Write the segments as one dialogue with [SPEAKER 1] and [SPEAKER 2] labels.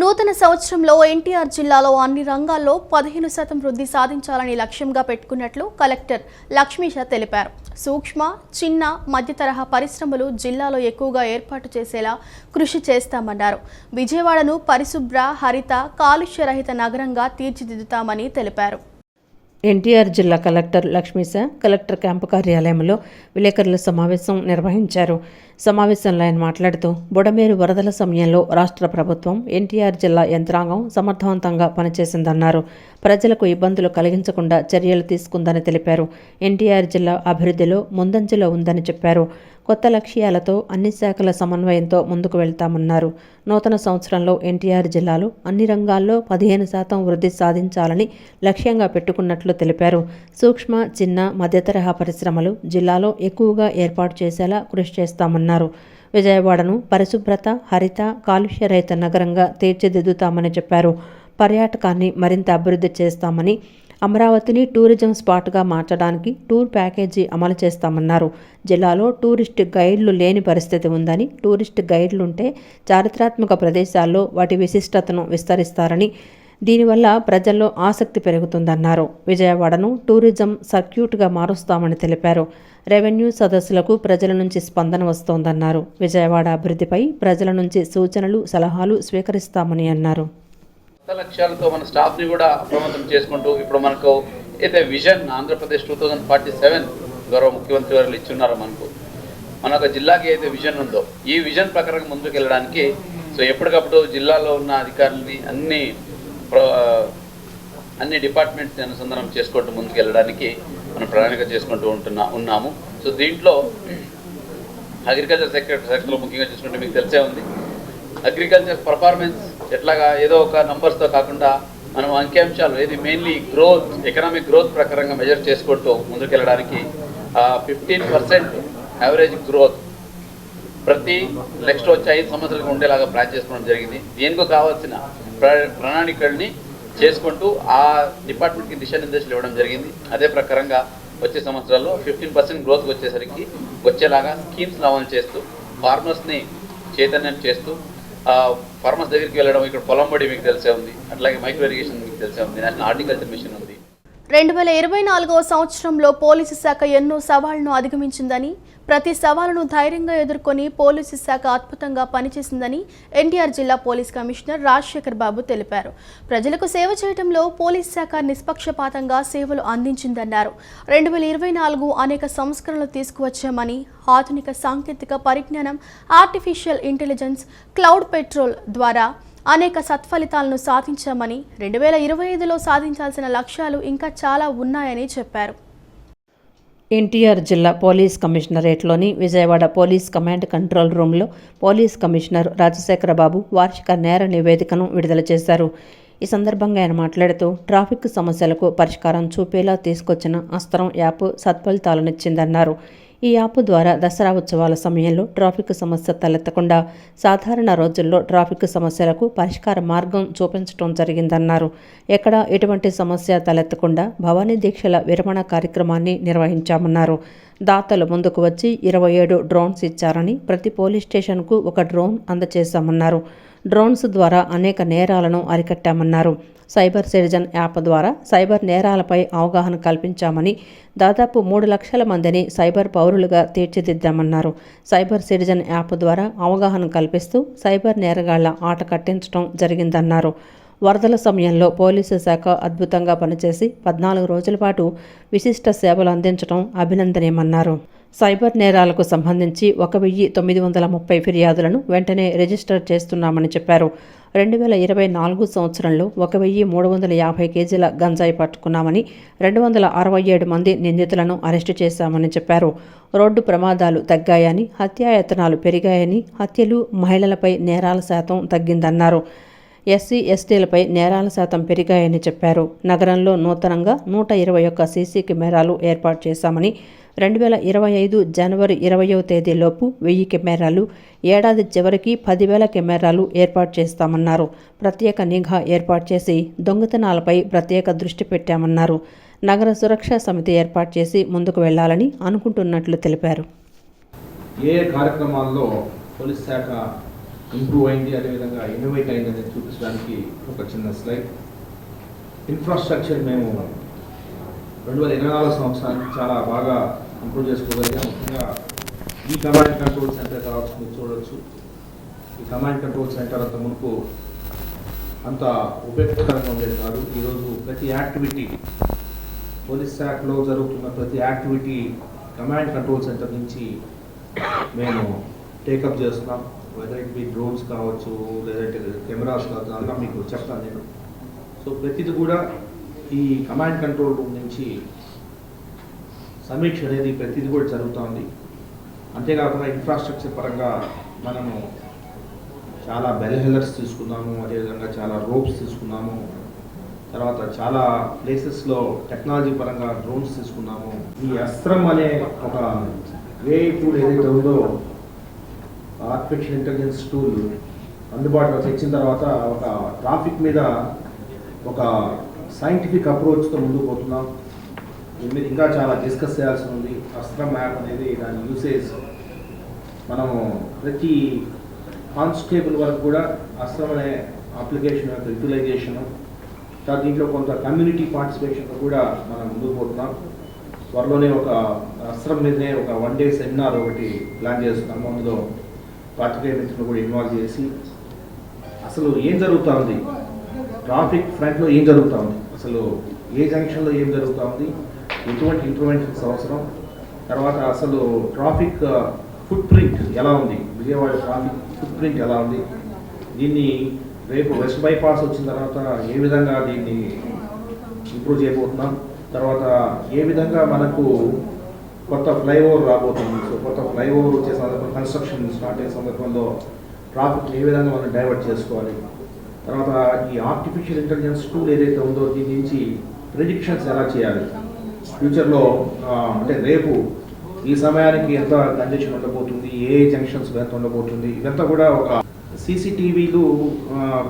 [SPEAKER 1] నూతన సంవత్సరంలో ఎన్టీఆర్ జిల్లాలో అన్ని రంగాల్లో 15% వృద్ధి సాధించాలని లక్ష్యంగా పెట్టుకున్నట్లు కలెక్టర్ లక్ష్మీష తెలిపారు. సూక్ష్మ, చిన్న, మధ్యతరహా పరిశ్రమలు జిల్లాలో ఎక్కువగా ఏర్పాటు చేసేలా కృషి చేస్తామన్నారు. విజయవాడను పరిశుభ్ర, హరిత, కాలుష్యరహిత నగరంగా తీర్చిదిద్దుతామని తెలిపారు.
[SPEAKER 2] ఎన్టీఆర్ జిల్లా కలెక్టర్ లక్ష్మీశ కలెక్టర్ క్యాంపు కార్యాలయంలో విలేకరుల సమావేశం నిర్వహించారు. సమావేశంలో ఆయన మాట్లాడుతూ బుడమేరు వరదల సమయంలో రాష్ట్ర ప్రభుత్వం ఎన్టీఆర్ జిల్లా యంత్రాంగం సమర్థవంతంగా పనిచేసిందన్నారు. ప్రజలకు ఇబ్బందులు కలిగించకుండా చర్యలు తీసుకుందని తెలిపారు. ఎన్టీఆర్ జిల్లా అభివృద్ధిలో ముందంజలో ఉందని చెప్పారు. కొత్త లక్ష్యాలతో అన్ని శాఖల సమన్వయంతో ముందుకు వెళ్తామన్నారు. నూతన సంవత్సరంలో ఎన్టీఆర్ జిల్లాలో అన్ని రంగాల్లో 15% వృద్ధి సాధించాలని లక్ష్యంగా పెట్టుకున్నట్లు తెలిపారు. సూక్ష్మ, చిన్న, మధ్యతరహా పరిశ్రమలు జిల్లాలో ఎక్కువగా ఏర్పాటు చేసేలా కృషి చేస్తామన్నారు. విజయవాడను పరిశుభ్రత, హరిత, కాలుష్యరహిత నగరంగా తీర్చిదిద్దుతామని చెప్పారు. పర్యాటకాన్ని మరింత అభివృద్ధి చేస్తామని, అమరావతిని టూరిజం స్పాట్గా మార్చడానికి టూర్ ప్యాకేజీ అమలు చేస్తామన్నారు. జిల్లాలో టూరిస్ట్ గైడ్లు లేని పరిస్థితి ఉందని, టూరిస్ట్ గైడ్లుంటే చారిత్రాత్మక ప్రదేశాల్లో వాటి విశిష్టతను విస్తరిస్తారని, దీనివల్ల ప్రజల్లో ఆసక్తి పెరుగుతుందన్నారు. విజయవాడను టూరిజం సర్క్యూట్గా మారుస్తామని తెలిపారు. రెవెన్యూ సదస్సులకు ప్రజల నుంచి స్పందన వస్తోందన్నారు. విజయవాడ అభివృద్ధిపై ప్రజల నుంచి సూచనలు, సలహాలు స్వీకరిస్తామని అన్నారు.
[SPEAKER 3] కొత్త లక్ష్యాలతో మన స్టాఫ్ని కూడా అప్రమత్తం చేసుకుంటూ ఇప్పుడు మనకు అయితే విజన్ ఆంధ్రప్రదేశ్ 2047 గౌరవ ముఖ్యమంత్రి వారు ఇచ్చున్నారో మన ఒక జిల్లాకి అయితే విజన్ ఉందో ఈ విజన్ ప్రకారం ముందుకు వెళ్ళడానికి ఎప్పటికప్పుడు జిల్లాలో ఉన్న అధికారులని అన్ని డిపార్ట్మెంట్స్ అనుసంధానం చేసుకుంటూ ముందుకు వెళ్ళడానికి మనం ప్రణాళిక చేసుకుంటూ ఉన్నాము. దీంట్లో అగ్రికల్చర్ సెక్టర్లో ముఖ్యంగా చూసుకుంటే మీకు తెలిసే ఉంది. అగ్రికల్చర్ పర్ఫార్మెన్స్ ఎట్లాగా ఏదో ఒక నంబర్స్తో కాకుండా మనం అంకిఅంశాలు ఏది మెయిన్లీ గ్రోత్, ఎకనామిక్ గ్రోత్ ప్రకారంగా మెజర్ చేసుకుంటూ ముందుకెళ్ళడానికి 15% యావరేజ్ గ్రోత్ ప్రతి నెక్స్ట్ వచ్చే 5 సంవత్సరాలకు ఉండేలాగా ప్లాన్ చేసుకోవడం జరిగింది. దీనికి కావాల్సిన ప్రణాళికల్ని చేసుకుంటూ ఆ డిపార్ట్మెంట్కి దిశానిర్దేశాలు ఇవ్వడం జరిగింది. అదే ప్రకారంగా వచ్చే సంవత్సరాల్లో 15% గ్రోత్ వచ్చేలాగా స్కీమ్స్ అమలు చేస్తూ ఫార్మర్స్ని చైతన్యం చేస్తూ ఫార్మర్స్ దగ్గరికి వెళ్ళడం, ఇక్కడ పొలం బడి మీకు తెలిసే ఉంది, అట్లాగే మైక్రో ఇరిగేషన్ మీకు తెలిసే ఉంది, నేషనల్ హార్టికల్చర్ మిషన్ ఉంది.
[SPEAKER 1] 2024వ సంవత్సరంలో పోలీసు శాఖ ఎన్నో సవాళ్లను అధిగమించిందని, ప్రతి సవాలును ధైర్యంగా ఎదుర్కొని పోలీసు శాఖ అద్భుతంగా పనిచేసిందని ఎన్టీఆర్ జిల్లా పోలీస్ కమిషనర్ రాజశేఖర్ బాబు తెలిపారు. ప్రజలకు సేవ చేయడంలో పోలీసు శాఖ నిష్పక్షపాతంగా సేవలు అందించిందన్నారు. 2024 అనేక సంస్కరణలు తీసుకువచ్చామని, ఆధునిక సాంకేతిక పరిజ్ఞానం, ఆర్టిఫిషియల్ ఇంటెలిజెన్స్, క్లౌడ్ పెట్రోల్ ద్వారా అనేక సత్ఫలితాలను సాధించామని, 2025లో సాధించాల్సిన లక్ష్యాలు ఇంకా చాలా ఉన్నాయని చెప్పారు.
[SPEAKER 2] ఎన్టీఆర్ జిల్లా పోలీస్ కమిషనరేట్లోని విజయవాడ పోలీస్ కమాండ్ కంట్రోల్ రూమ్లో పోలీస్ కమిషనర్ రాజశేఖర బాబు వార్షిక నేర నివేదికను విడుదల చేశారు. ఈ సందర్భంగా ఆయన మాట్లాడుతూ ట్రాఫిక్ సమస్యలకు పరిష్కారం చూపేలా తీసుకొచ్చిన అస్త్రం యాప్ సత్ఫలితాలనిచ్చిందన్నారు. ఈ యాప్ ద్వారా దసరా ఉత్సవాల సమయంలో ట్రాఫిక్ సమస్య తలెత్తకుండా సాధారణ రోజుల్లో ట్రాఫిక్ సమస్యలకు పరిష్కార మార్గం చూపించడం జరిగిందన్నారు. ఎక్కడ ఎటువంటి సమస్య తలెత్తకుండా భవానీ దీక్షల విరమణ కార్యక్రమాన్ని నిర్వహించామన్నారు. దాతలు ముందుకు వచ్చి 27 డ్రోన్స్ ఇచ్చారని, ప్రతి పోలీస్ స్టేషన్కు ఒక డ్రోన్ అందజేశామన్నారు. డ్రోన్స్ ద్వారా అనేక నేరాలను అరికట్టామన్నారు. సైబర్ సిటిజన్ యాప్ ద్వారా సైబర్ నేరాలపై అవగాహన కల్పించామని, దాదాపు 3 లక్షల మందిని సైబర్ పౌరులుగా తీర్చిదిద్దామన్నారు. సైబర్ సిటిజన్ యాప్ ద్వారా అవగాహన కల్పిస్తూ సైబర్ నేరగాళ్ల ఆట కట్టించడం జరిగిందన్నారు. వరదల సమయంలో పోలీసు శాఖ అద్భుతంగా పనిచేసి 14 రోజుల పాటు విశిష్ట సేవలు అందించడం అభినందనీయమన్నారు. సైబర్ నేరాలకు సంబంధించి 1930 ఫిర్యాదులను వెంటనే రిజిస్టర్ చేస్తున్నామని చెప్పారు. 2024 సంవత్సరంలో 1350 కేజీల గంజాయి పట్టుకున్నామని, 267 మంది నిందితులను అరెస్టు చేశామని చెప్పారు. రోడ్డు ప్రమాదాలు తగ్గాయని, హత్యాయత్నాలు పెరిగాయని, హత్యలు, మహిళలపై నేరాల శాతం తగ్గిందన్నారు. ఎస్సీ, ఎస్టీలపై నేరాల శాతం పెరిగాయని చెప్పారు. నగరంలో నూతనంగా 121 సీసీ కెమెరాలు ఏర్పాటు చేశామని, 2025 జనవరి 20వ తేదీలోపు 1000 కెమెరాలు, ఏడాది చివరికి 10,000 కెమెరాలు ఏర్పాటు చేస్తామన్నారు. ప్రత్యేక నిఘా ఏర్పాటు చేసి దొంగతనాలపై ప్రత్యేక దృష్టి పెట్టామన్నారు. నగర సురక్షా సమితి ఏర్పాటు చేసి ముందుకు వెళ్లాలని అనుకుంటున్నట్లు తెలిపారు.
[SPEAKER 4] ఏ కార్యక్రమాల్లో పోలీస్ శాఖ ఇంప్రూవ్ అయింది, అదేవిధంగా ఇన్నోవేట్ అయింది అనేది చూపించడానికి ఒక చిన్న స్లైడ్. ఇన్ఫ్రాస్ట్రక్చర్ మేము 2024 సంవత్సరానికి చాలా బాగా ఇంప్రూవ్ చేసుకోగలిగాం. ముఖ్యంగా ఈ కమాండ్ కంట్రోల్ సెంటర్ కావచ్చు, మీరు చూడవచ్చు. ఈ కమాండ్ కంట్రోల్ సెంటర్ అంత మునుపు అంత ఉపయోగకరంగా ఉండేది కాదు. ఈరోజు ప్రతి యాక్టివిటీ, పోలీస్ శాఖలో జరుగుతున్న ప్రతి యాక్టివిటీ కమాండ్ కంట్రోల్ సెంటర్ నుంచి మేము టేకప్ చేస్తున్నాం. వెదర్ ఇట్ బి డ్రోన్స్ కావచ్చు, లేదంటే కెమెరాస్ కావచ్చు, అలా మీకు చెప్తాను నేను. సో ప్రతిది కూడా ఈ కమాండ్ కంట్రోల్ రూమ్ నుంచి సమీక్ష అనేది ప్రతిది కూడా జరుగుతుంది. అంతేకాకుండా ఇన్ఫ్రాస్ట్రక్చర్ పరంగా మనము చాలా బెల్ హెల్లర్స్ తీసుకున్నాము, అదేవిధంగా చాలా రోప్స్ తీసుకున్నాము, తర్వాత చాలా ప్లేసెస్లో టెక్నాలజీ పరంగా డ్రోన్స్ తీసుకున్నాము. ఈ అస్త్రం అనే ఒక ఏఐ టూల్ ఏదైతే ఉందో, ఆర్టిఫిషియల్ ఇంటెలిజెన్స్ టూల్ అందుబాటులో తెచ్చిన తర్వాత ఒక ట్రాఫిక్ మీద ఒక సైంటిఫిక్ అప్రోచ్తో ముందుకు పోతున్నాం. దీని మీద ఇంకా చాలా డిస్కస్ చేయాల్సి ఉంది. అస్త్రం యాప్ అనేది దాని యూసేజ్ మనము ప్రతి కానిస్టేబుల్ వరకు కూడా అస్త్రం అనే అప్లికేషన్ యొక్క యూటిలైజేషను, దీంట్లో కొంత కమ్యూనిటీ పార్టిసిపేషన్తో కూడా మనం ముందుకు పోతున్నాం. త్వరలోనే ఒక అస్త్రం మీదనే ఒక 1 day సెమినార్ ఒకటి ప్లాన్ చేస్తున్నాము. అందులో పాత్రికేయ మిత్రులు కూడా ఇన్వాల్వ్ చేసి అసలు ఏం జరుగుతూ ఉంది, ట్రాఫిక్ ఫ్రంట్లో ఏం జరుగుతూ ఉంది, అసలు ఏ జంక్షన్లో ఏం జరుగుతూ ఉంది, ఎటువంటి ఇంటర్వెన్షన్స్ అవసరం, తర్వాత అసలు ట్రాఫిక్ ఫుట్ ప్రింట్ ఎలా ఉంది, విజయవాడ ట్రాఫిక్ ఫుట్ ప్రింట్ ఎలా ఉంది, దీన్ని రేపు వెస్ట్ బైపాస్ వచ్చిన తర్వాత ఏ విధంగా దీన్ని ఇంప్రూవ్ చేయబోతున్నాం, తర్వాత ఏ విధంగా మనకు కొత్త ఫ్లైఓవర్ రాబోతుంది. సో కొత్త ఫ్లైఓవర్ వచ్చే సందర్భంలో, కన్స్ట్రక్షన్ స్టార్ట్ అయ్యే సందర్భంలో ట్రాఫిక్ ఏ విధంగా మనం డైవర్ట్ చేసుకోవాలి, తర్వాత ఈ ఆర్టిఫిషియల్ ఇంటెలిజెన్స్ టూల్ ఏదైతే ఉందో దీని నుంచి ప్రిడిక్షన్స్ ఎలా చేయాలి, ఫ్యూచర్లో అంటే రేపు ఈ సమయానికి ఎంత కంజెషన్ ఉండబోతుంది, ఏ జంక్షన్స్ ఎంత ఉండబోతుంది, ఇదంతా కూడా ఒక సీసీటీవీలు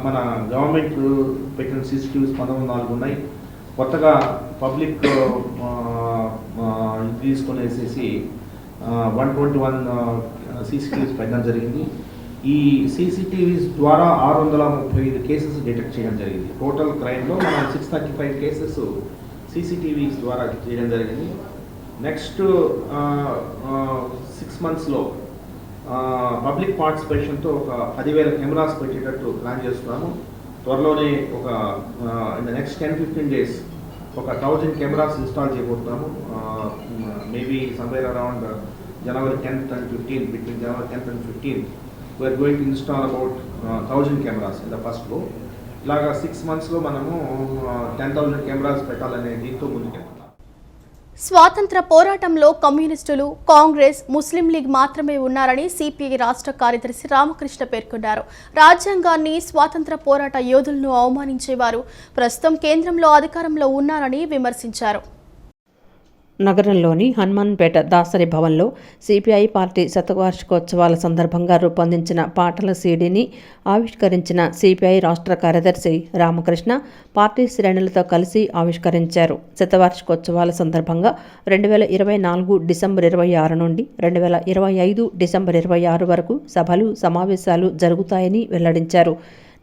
[SPEAKER 4] మన గవర్నమెంట్ పెట్టిన సీసీటీవీస్ 19 ఉన్నాయి. కొత్తగా పబ్లిక్ తీసుకునేసేసి 121 సీసీటీవీస్ పెట్టడం జరిగింది. ఈ సీసీటీవీస్ ద్వారా 635 కేసెస్ డిటెక్ట్ చేయడం జరిగింది. టోటల్ క్రైమ్లో మనం 635 కేసెస్ సీసీటీవీస్ ద్వారా చేయడం జరిగింది. నెక్స్ట్ 6 monthsలో పబ్లిక్ పార్టిసిపేషన్తో ఒక 10,000 కెమెరాస్ పెట్టేటట్టు ప్లాన్ చేస్తున్నాము. త్వరలోనే ఒక ఇన్ ద నెక్స్ట్ 10-15 days ఒక 1000 కెమెరాస్ ఇన్స్టాల్ చేయబోతున్నాము. Maybe somewhere around January 10th and 15th, between January 10th and 15th, we are going to install about 1000 cameras in the first go. ఇలాగా 6 monthsలో మనము 10,000 cameras పెట్టాలనే దీంతో ముందుకెళ్తాం.
[SPEAKER 1] స్వాతంత్ర పోరాటంలో కమ్యూనిస్టులు, కాంగ్రెస్, ముస్లిం లీగ్ మాత్రమే ఉన్నారని సిపిఐ రాష్ట్ర కార్యదర్శి రామకృష్ణ పేర్కొన్నారు. రాజ్యాంగాన్ని, స్వాతంత్ర పోరాట యోధులను అవమానించేవారు ప్రస్తుతం కేంద్రంలో అధికారంలో ఉన్నారని విమర్శించారు.
[SPEAKER 2] నగరంలోని హనుమాన్పేట దాసరి భవన్లో సిపిఐ పార్టీ శతవార్షికోత్సవాల సందర్భంగా రూపొందించిన పాటల సీడీని ఆవిష్కరించిన సిపిఐ రాష్ట్ర కార్యదర్శి రామకృష్ణ పార్టీ శ్రేణులతో కలిసి ఆవిష్కరించారు. శతవార్షికోత్సవాల సందర్భంగా 2024 డిసెంబర్ 26 నుండి 2025 డిసెంబర్ 26 వరకు సభలు, సమావేశాలు జరుగుతాయని వెల్లడించారు.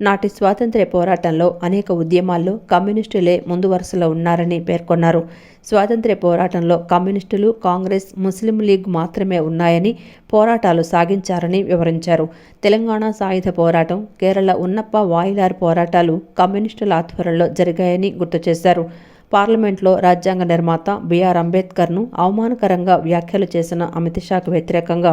[SPEAKER 2] నాటి స్వాతంత్ర్య పోరాటంలో అనేక ఉద్యమాల్లో కమ్యూనిస్టులే ముందు వరుసలో ఉన్నారని పేర్కొన్నారు. స్వాతంత్ర్య పోరాటంలో కమ్యూనిస్టులు, కాంగ్రెస్, ముస్లిం లీగ్ మాత్రమే ఉన్నాయని, పోరాటాలు సాగించారని వివరించారు. తెలంగాణ సాయుధ పోరాటం, కేరళ ఉన్నప్ప వాయిలార్ పోరాటాలు కమ్యూనిస్టుల ఆధ్వర్యంలో జరిగాయని గుర్తు చేశారు. పార్లమెంట్లో రాజ్యాంగ నిర్మాత బిఆర్ అంబేద్కర్ను అవమానకరంగా వ్యాఖ్యలు చేసిన అమిత్ షాకు వ్యతిరేకంగా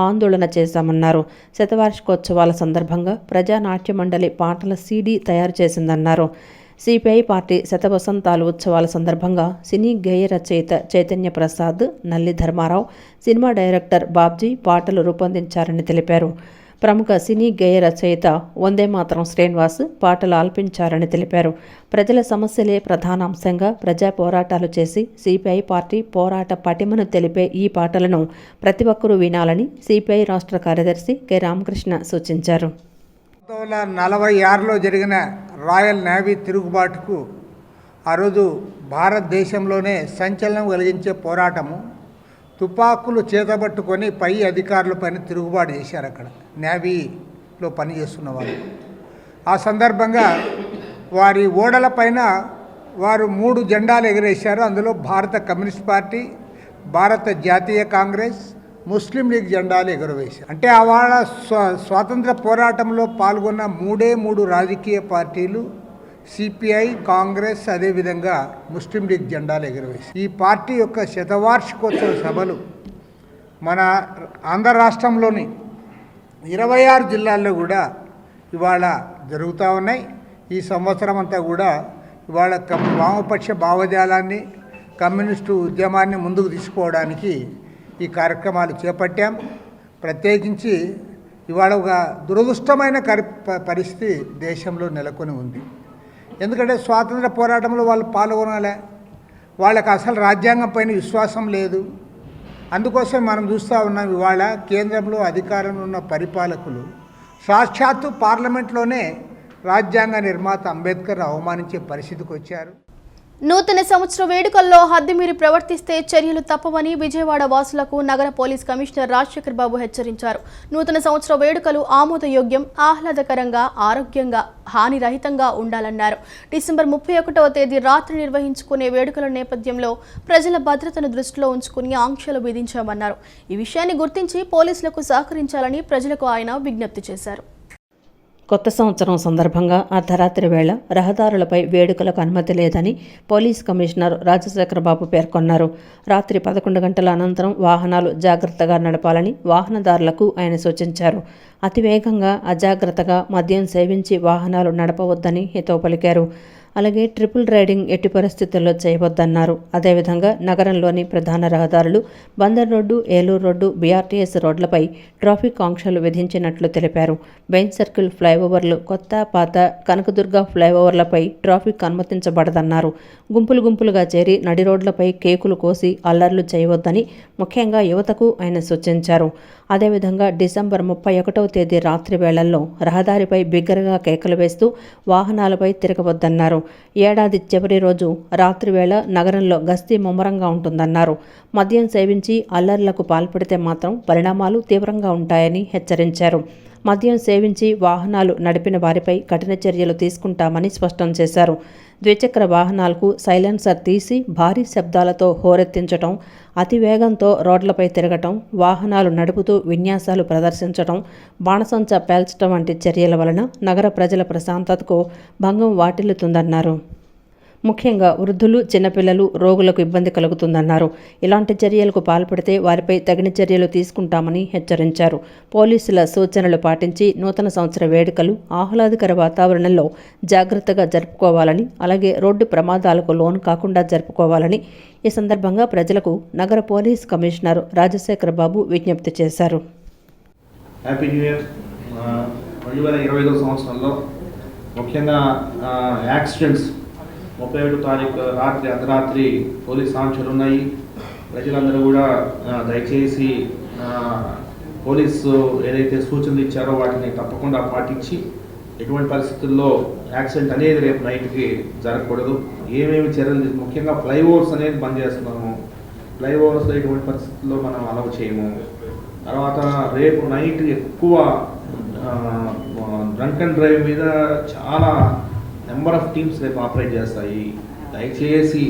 [SPEAKER 2] ఆందోళన చేశామన్నారు. శతవార్షికోత్సవాల సందర్భంగా ప్రజానాట్య మండలి పాటల సీడీ తయారు చేసిందన్నారు. సిపిఐ పార్టీ శతవసంతాలు ఉత్సవాల సందర్భంగా సినీ గేయ రచయిత చైతన్య ప్రసాద్, నల్లి ధర్మారావు, సినిమా డైరెక్టర్ బాబ్జీ పాటలు రూపొందించారని తెలిపారు. ప్రముఖ సినీ గేయ రచయిత వందేమాతరం శ్రీనివాస్ పాటలు ఆలపించారని తెలిపారు. ప్రజల సమస్యలే ప్రధాన అంశంగా ప్రజా పోరాటాలు చేసి సిపిఐ పార్టీ పోరాట పటిమను తెలిపే ఈ పాటలను ప్రతి ఒక్కరూ వినాలని సిపిఐ రాష్ట్ర కార్యదర్శి కె రామకృష్ణ సూచించారు.
[SPEAKER 5] 1946లో జరిగిన రాయల్ నేవీ తిరుగుబాటుకు ఆ రోజు భారతదేశంలోనే సంచలనం కలిగించే పోరాటము. తుపాకులు చేతబట్టుకొని పై అధికారులపైన తిరుగుబాటు చేశారు. అక్కడ నేవీ ఫోర్స్లో పనిచేస్తున్న వాళ్ళు. ఆ సందర్భంగా వారి ఓడలపైన వారు 3 జెండాలు ఎగరేశారు. అందులో భారత కమ్యూనిస్ట్ పార్టీ, భారత జాతీయ కాంగ్రెస్, ముస్లిం లీగ్ జెండాలు ఎగురవేశారు. అంటే ఆవాళ స్వాతంత్ర పోరాటంలో పాల్గొన్న 3 రాజకీయ పార్టీలు సిపిఐ, కాంగ్రెస్, అదేవిధంగా ముస్లిం లీగ్ జెండాలు ఎగురవేశారు. ఈ పార్టీ యొక్క శతవార్షికోత్సవ సభలు మన ఆంధ్ర రాష్ట్రంలోని 26 జిల్లాల్లో కూడా ఇవాళ జరుగుతూ ఉన్నాయి. ఈ సంవత్సరం అంతా కూడా ఇవాళ వామపక్ష భావజాలాన్ని, కమ్యూనిస్టు ఉద్యమాన్ని ముందుకు తీసుకోవడానికి ఈ కార్యక్రమాలు చేపట్టాం. ప్రత్యేకించి ఇవాళ ఒక దురదృష్టమైన పరిస్థితి దేశంలో నెలకొని ఉంది. ఎందుకంటే స్వాతంత్ర పోరాటంలో వాళ్ళు పాల్గొనాలే, వాళ్ళకి అసలు రాజ్యాంగం పైన విశ్వాసం లేదు. అందుకోసం మనం చూస్తూ ఉన్నాం ఇవాళ కేంద్రంలో అధికారంలో ఉన్న పరిపాలకులు సాక్షాత్తు పార్లమెంట్లోనే రాజ్యాంగ నిర్మాత అంబేద్కర్ అవమానించే పరిస్థితికి వచ్చారు.
[SPEAKER 1] నూతన సంవత్సర వేడుకల్లో హద్దుమీరి ప్రవర్తిస్తే చర్యలు తప్పవని విజయవాడ వాసులకు నగర పోలీస్ కమిషనర్ రాజశేఖర్ బాబు హెచ్చరించారు. నూతన సంవత్సర వేడుకలు ఆమోదయోగ్యం, ఆహ్లాదకరంగా, ఆరోగ్యంగా, హానిరహితంగా ఉండాలన్నారు. డిసెంబర్ 31వ తేదీ రాత్రి నిర్వహించుకునే వేడుకల నేపథ్యంలో ప్రజల భద్రతను దృష్టిలో ఉంచుకుని ఆంక్షలు విధించామన్నారు. ఈ విషయాన్ని గుర్తించి పోలీసులకు సహకరించాలని ప్రజలకు ఆయన విజ్ఞప్తి చేశారు.
[SPEAKER 2] కొత్త సంవత్సరం సందర్భంగా అర్ధరాత్రి వేళ రహదారులపై వేడుకలకు అనుమతి లేదని పోలీస్ కమిషనర్ రాజశేఖర బాబు పేర్కొన్నారు. రాత్రి 11 గంటల అనంతరం వాహనాలు జాగ్రత్తగా నడపాలని వాహనదారులకు ఆయన సూచించారు. అతివేగంగా, అజాగ్రత్తగా మద్యం సేవించి వాహనాలు నడపవద్దని హితవు పలికారు. అలాగే ట్రిపుల్ రైడింగ్ ఎట్టి పరిస్థితుల్లో చేయవద్దన్నారు. అదేవిధంగా నగరంలోని ప్రధాన రహదారులు, Bandar road, Eluru road, BRTS రోడ్లపై ట్రాఫిక్ ఆంక్షలు విధించినట్లు తెలిపారు. బెంచ్ సర్కిల్ ఫ్లైఓవర్లు, కొత్త, పాత, కనకదుర్గ ఫ్లైఓవర్లపై ట్రాఫిక్ అనుమతించబడదన్నారు. గుంపులుగా చేరి నడి రోడ్లపై కేకులు కోసి అల్లర్లు చేయవద్దని ముఖ్యంగా యువతకు ఆయన సూచించారు. అదేవిధంగా డిసెంబర్ 31వ తేదీ రాత్రి వేళల్లో రహదారిపై బిగ్గరగా కేకలు వేస్తూ వాహనాలపై తిరగవద్దన్నారు. ఏడాది చివరి రోజు రాత్రి వేళ నగరంలో గస్తీ ముమ్మరంగా ఉంటుందన్నారు. మద్యం సేవించి అల్లర్లకు పాల్పడితే మాత్రం పరిణామాలు తీవ్రంగా ఉంటాయని హెచ్చరించారు. మద్యం సేవించి వాహనాలు నడిపిన వారిపై కఠిన చర్యలు తీసుకుంటామని స్పష్టం చేశారు. ద్విచక్ర వాహనాలకు సైలెన్సర్ తీసి భారీ శబ్దాలతో హోరెత్తించటం, అతివేగంతో రోడ్లపై తిరగటం, వాహనాలు నడుపుతూ విన్యాసాలు ప్రదర్శించటం, బాణసంచ పేల్చడం వంటి చర్యల వలన నగర ప్రజల ప్రశాంతతకు భంగం వాటిల్లుతుందన్నారు. ముఖ్యంగా వృద్ధులు, చిన్నపిల్లలు, రోగులకు ఇబ్బంది కలుగుతుందన్నారు. ఇలాంటి చర్యలకు పాల్పడితే వారిపై తగిన చర్యలు తీసుకుంటామని హెచ్చరించారు. పోలీసుల సూచనలు పాటించి నూతన సంవత్సర వేడుకలు ఆహ్లాదకర వాతావరణంలో జాగ్రత్తగా జరుపుకోవాలని, అలాగే రోడ్డు ప్రమాదాలకు లోను కాకుండా జరుపుకోవాలని ఈ సందర్భంగా ప్రజలకు నగర పోలీస్ కమిషనర్ రాజశేఖర బాబు విజ్ఞప్తి చేశారు.
[SPEAKER 4] Happy new year. 2025 సంవత్సరంలో ముఖ్యంగా యాక్సిడెంట్స్ 31 తారీఖు అర్ధరాత్రి పోలీస్ ఆంక్షలు ఉన్నాయి. ప్రజలందరూ కూడా దయచేసి పోలీసు ఏదైతే సూచనలు ఇచ్చారో వాటిని తప్పకుండా పాటించి ఎటువంటి పరిస్థితుల్లో యాక్సిడెంట్ అనేది రేపు నైట్కి జరగకూడదు. ఏమేమి చర్యలు, ముఖ్యంగా ఫ్లైఓవర్స్ అనేది బంద్ చేస్తున్నాము. ఫ్లైఓవర్స్లో ఎటువంటి పరిస్థితుల్లో మనం అలౌ చేయము. తర్వాత రేపు నైట్ ఎక్కువ డ్రంక్ అండ్ డ్రైవ్ మీద చాలా నెంబర్ ఆఫ్ టీమ్స్ రేపు ఆపరేట్ చేస్తాయి. దయచేసి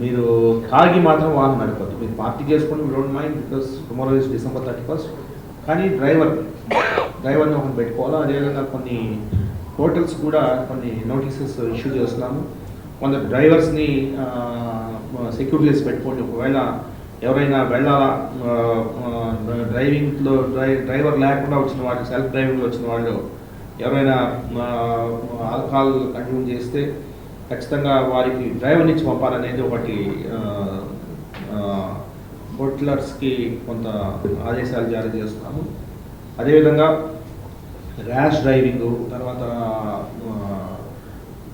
[SPEAKER 4] మీరు తాగి మాత్రం వాహనం నడపద్దు. మీరు పార్టీ చేసుకోండి, me don't mind, because tomorrow is December 31st. కానీ డ్రైవర్ని ఒకటి పెట్టుకోవాలా. అదేవిధంగా కొన్ని హోటల్స్ కూడా కొన్ని నోటీసెస్ ఇష్యూ చేస్తున్నాము. కొంత డ్రైవర్స్ని సెక్యూరిటీస్ పెట్టుకోండి. ఒకవేళ ఎవరైనా వెళ్ళాలా, డ్రైవింగ్లో డ్రైవర్ లేకుండా వచ్చిన వాళ్ళు, సెల్ఫ్ డ్రైవింగ్లో వచ్చిన వాళ్ళు ఎవరైనా ఆల్కహాల్ కన్జ్యూమ్ చేస్తే ఖచ్చితంగా వారికి డ్రైవర్ నుంచి పంపాలనేది ఒకటి హోటలర్స్కి కొంత ఆదేశాలు జారీ చేస్తున్నాము. అదేవిధంగా ర్యాష్ డ్రైవింగు, తర్వాత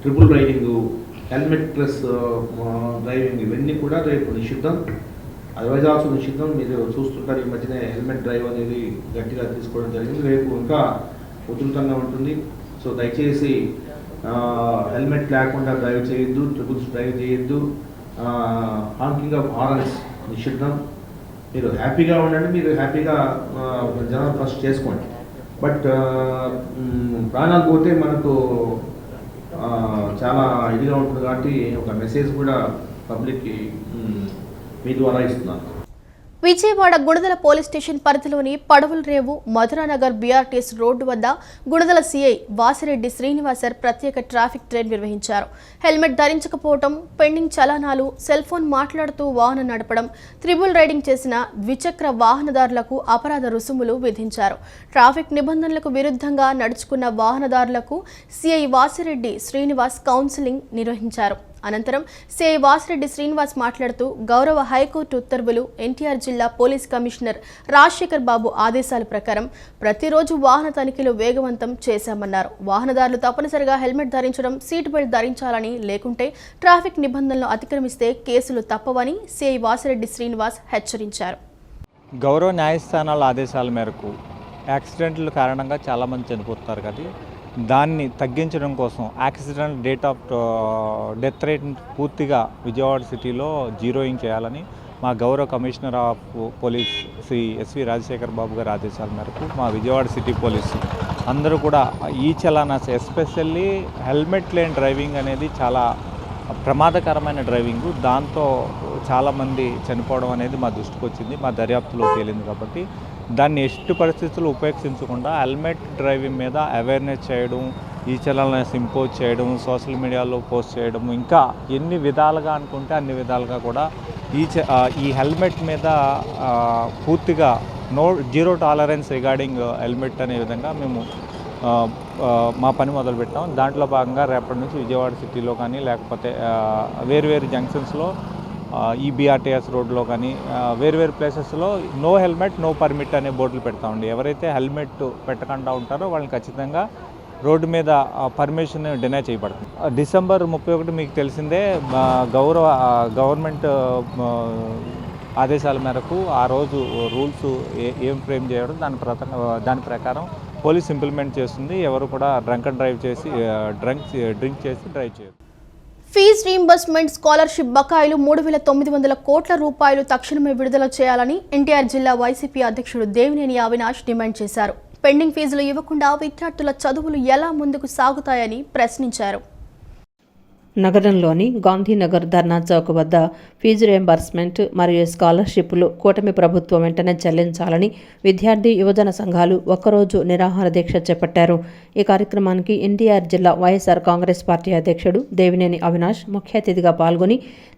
[SPEAKER 4] triple riding, helmet plus driving, ఇవన్నీ కూడా రేపు నిషిద్ధం. అదర్వైజ్ ఆల్సో నిషిద్ధం. మీరు చూస్తుంటారు ఈ మధ్యనే హెల్మెట్ డ్రైవ్ అనేది గట్టిగా తీసుకోవడం జరిగింది. రేపు ఇంకా ఉధృతంగా ఉంటుంది. సో దయచేసి హెల్మెట్ లేకుండా డ్రైవ్ చేయొద్దు, ట్రిపుల్స్ డ్రైవ్ చేయొద్దు. హాంకింగ్ ఆఫ్ హారన్స్ నిషిద్ధం. మీరు హ్యాపీగా ఉండండి, మీరు హ్యాపీగా జనరల్ ఫస్ట్ చేసుకోండి. బట్ ప్రాణాలు పోతే మనకు చాలా ఇదిగా ఉంటుంది కాబట్టి ఒక మెసేజ్ కూడా పబ్లిక్కి మీ ద్వారా ఇస్తున్నాను.
[SPEAKER 1] విజయవాడ గుణదల పోలీస్ స్టేషన్ పరిధిలోని పడవల రేవు మధురానగర్ బీఆర్టీఎస్ రోడ్డు వద్ద గుణదల సీఐ వాసిరెడ్డి శ్రీనివాసర్ ప్రత్యేక ట్రాఫిక్ ట్రైన్ నిర్వహించారు. హెల్మెట్ ధరించకపోవడం, పెండింగ్ చలానాలు, సెల్ ఫోన్ మాట్లాడుతూ వాహనం నడపడం, త్రిబుల్ రైడింగ్ చేసిన ద్విచక్ర వాహనదారులకు అపరాధ రుసుములు విధించారు. ట్రాఫిక్ నిబంధనలకు విరుద్ధంగా నడుచుకున్న వాహనదారులకు సీఐ వాసిరెడ్డి శ్రీనివాస్ కౌన్సిలింగ్ నిర్వహించారు. అనంతరం సిఐ వాసిరెడ్డి శ్రీనివాస్ మాట్లాడుతూ గౌరవ హైకోర్టు ఉత్తర్వులు, ఎన్టీఆర్ జిల్లా పోలీస్ కమిషనర్ రాజశేఖర్ బాబు ఆదేశాల ప్రకారం ప్రతిరోజు వాహన తనిఖీలు వేగవంతం చేశామన్నారు. వాహనదారులు తప్పనిసరిగా హెల్మెట్ ధరించడం, సీట్ బెల్ట్ ధరించాలని, లేకుంటే ట్రాఫిక్ నిబంధనలు అతిక్రమిస్తే కేసులు తప్పవని సిఐ వాసిరెడ్డి శ్రీనివాస్ హెచ్చరించారు.
[SPEAKER 6] గౌరవ న్యాయస్థానాల ఆదేశాల మేరకు యాక్సిడెంట్ల కారణంగా చాలామంది చనిపోతున్నారు కదా, దాన్ని తగ్గించడం కోసం యాక్సిడెంట్ డెత్ రేట్ని పూర్తిగా విజయవాడ సిటీలో జీరోయింగ్ చేయాలని మా గౌరవ commissioner of police Sri SV Rajasekhar Babu గారి ఆదేశాల మేరకు మా విజయవాడ సిటీ పోలీసు అందరూ కూడా ఈ చలానాస్, ఎస్పెషల్లీ హెల్మెట్ లేని డ్రైవింగ్ అనేది చాలా ప్రమాదకరమైన డ్రైవింగు, దాంతో చాలామంది చనిపోవడం అనేది మా దృష్టికి వచ్చింది, మా దర్యాప్తులో తేలింది. కాబట్టి దాన్ని ఎట్టి పరిస్థితుల్లో ఉపేక్షించకుండా హెల్మెట్ డ్రైవింగ్ మీద అవేర్నెస్ చేయడం, ఈ చలానాస్ ఇంపోజ్ చేయడం, సోషల్ మీడియాలో పోస్ట్ చేయడం, ఇంకా ఎన్ని విధాలుగా అనుకుంటే అన్ని విధాలుగా కూడా ఈ హెల్మెట్ మీద పూర్తిగా జీరో టాలరెన్స్ రిగార్డింగ్ హెల్మెట్ అనే విధంగా మేము మా పని మొదలుపెట్టాం. దాంట్లో భాగంగా రేపటి నుంచి విజయవాడ సిటీలో కానీ లేకపోతే వేరు జంక్షన్స్లో ఈ బీఆర్టీఎస్ రోడ్లో కానీ వేరు ప్లేసెస్లో నో హెల్మెట్ నో పర్మిట్ అనే బోర్డులు పెడతామండి. ఎవరైతే హెల్మెట్ పెట్టకుండా ఉంటారో వాళ్ళని ఖచ్చితంగా రోడ్డు మీద పర్మిషన్ డినై చేయబడుతుంది. డిసెంబర్ 31 మీకు తెలిసిందే గవర్నమెంట్ ఆదేశాల మేరకు ఆ రోజు రూల్స్ ఏం ఫ్రేమ్ చేయడం, దాని ప్రకారం పోలీస్ ఇంప్లిమెంట్ చేస్తుంది. ఎవరు కూడా డ్రంక్ అండ్ డ్రైవ్ చేసి డ్రింక్ చేసి డ్రైవ్ చేయరు.
[SPEAKER 1] ఫీజ్ రీయింబర్స్మెంట్ స్కాలర్షిప్ బకాయిలు 3,900 కోట్ల రూపాయలు తక్షణమే విడుదల చేయాలని ఎన్టీఆర్ జిల్లా వైసీపీ అధ్యక్షుడు దేవినేని అవినాష్ డిమాండ్ చేశారు. పెండింగ్ ఫీజులు ఇవ్వకుండా విద్యార్థుల చదువులు ఎలా ముందుకు సాగుతాయని ప్రశ్నించారు.
[SPEAKER 2] నగరంలోని గాంధీనగర్ ధర్నా చౌక్ వద్ద ఫీజు రియంబర్స్మెంట్ మరియు స్కాలర్షిప్లు కూటమి ప్రభుత్వం వెంటనే చెల్లించాలని విద్యార్థి యువజన సంఘాలు ఒక్కరోజు నిరాహార దీక్ష చేపట్టారు. ఈ కార్యక్రమానికి ఎన్టీఆర్ జిల్లా వైఎస్ఆర్ కాంగ్రెస్ పార్టీ అధ్యక్షుడు దేవినేని అవినాష్ ముఖ్య అతిథిగా పాల్గొని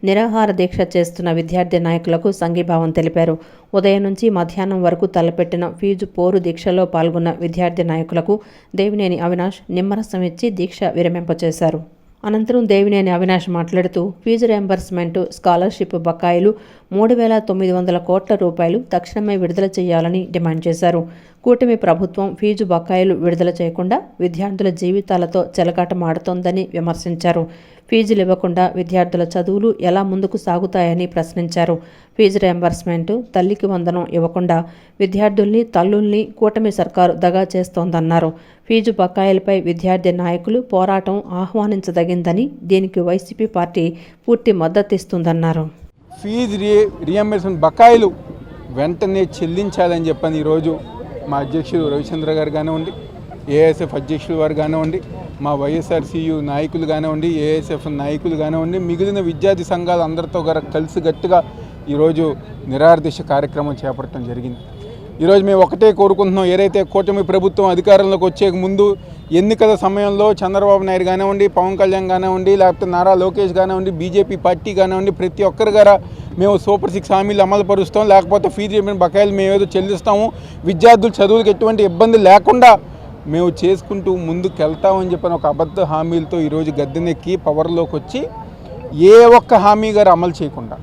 [SPEAKER 2] నిరాహార దీక్ష చేస్తున్న విద్యార్థి నాయకులకు సంఘీభావం తెలిపారు. ఉదయం నుంచి మధ్యాహ్నం వరకు తలపెట్టిన ఫీజు పోరు దీక్షలో పాల్గొన్న విద్యార్థి నాయకులకు దేవినేని అవినాష్ నిమ్మరసం ఇచ్చి దీక్ష విరమింపచేశారు. అనంతరం దేవినేని అవినాష్ మాట్లాడుతూ ఫీజు రియంబర్స్మెంట్ స్కాలర్షిప్ బకాయిలు 3,900 కోట్ల రూపాయలు తక్షణమే విడుదల చేయాలని డిమాండ్ చేశారు. కూటమి ప్రభుత్వం ఫీజు బకాయిలు విడుదల చేయకుండా విద్యార్థుల జీవితాలతో చెలగాటమాడుతోందని విమర్శించారు. ఫీజులు ఇవ్వకుండా విద్యార్థుల చదువులు ఎలా ముందుకు సాగుతాయని ప్రశ్నించారు. ఫీజు రియంబర్స్మెంట్, తల్లికి వందనం ఇవ్వకుండా విద్యార్థుల్ని, తల్లుల్ని కూటమి సర్కారు దగా చేస్తోందన్నారు. ఫీజు బకాయిలపై విద్యార్థి నాయకులు పోరాటం ఆహ్వానించదగిందని, దీనికి వైసీపీ పార్టీ పూర్తి మద్దతిస్తుందన్నారు.
[SPEAKER 7] ఫీజు రియంబర్స్మెంట్ బకాయిలు వెంటనే చెల్లించాలని చెప్పని ఈరోజు మా అధ్యక్షుడు రవిచంద్ర గారు కానివ్వండి, ఏఎస్ఎఫ్ అధ్యక్షులు వారు కానివ్వండి, మా వైఎస్ఆర్సీయు నాయకులు కానివ్వండి, ఏఎస్ఎఫ్ నాయకులు కానివ్వండి, మిగిలిన విద్యార్థి సంఘాలు అందరితో కలిసి గట్టిగా ఈరోజు నిరాహార దీక్ష కార్యక్రమం చేపట్టడం జరిగింది. ఈరోజు మేము ఒకటే కోరుకుంటున్నాం, ఏదైతే కూటమి ప్రభుత్వం అధికారంలోకి వచ్చే ముందు ఎన్నికల సమయంలో చంద్రబాబు నాయుడు కానివ్వండి, పవన్ కళ్యాణ్ కానివ్వండి, లేకపోతే నారా లోకేష్ కానివ్వండి, బీజేపీ పార్టీ కానివ్వండి, ప్రతి ఒక్కరి గారా మేము సూపర్ 6 హామీలు అమలు పరుస్తాం, లేకపోతే ఫీజు రీయింబర్స్మెంట్ బకాయిలు మేము ఏదో చెల్లిస్తాము, విద్యార్థుల చదువులకు ఎటువంటి ఇబ్బంది లేకుండా మేము చేసుకుంటూ ముందుకు వెళ్తామని చెప్పిన ఒక అబద్ధ హామీలతో ఈరోజు గద్దెనెక్కి పవర్లోకి వచ్చి ఏ ఒక్క హామీ గారు అమలు చేయకుండా,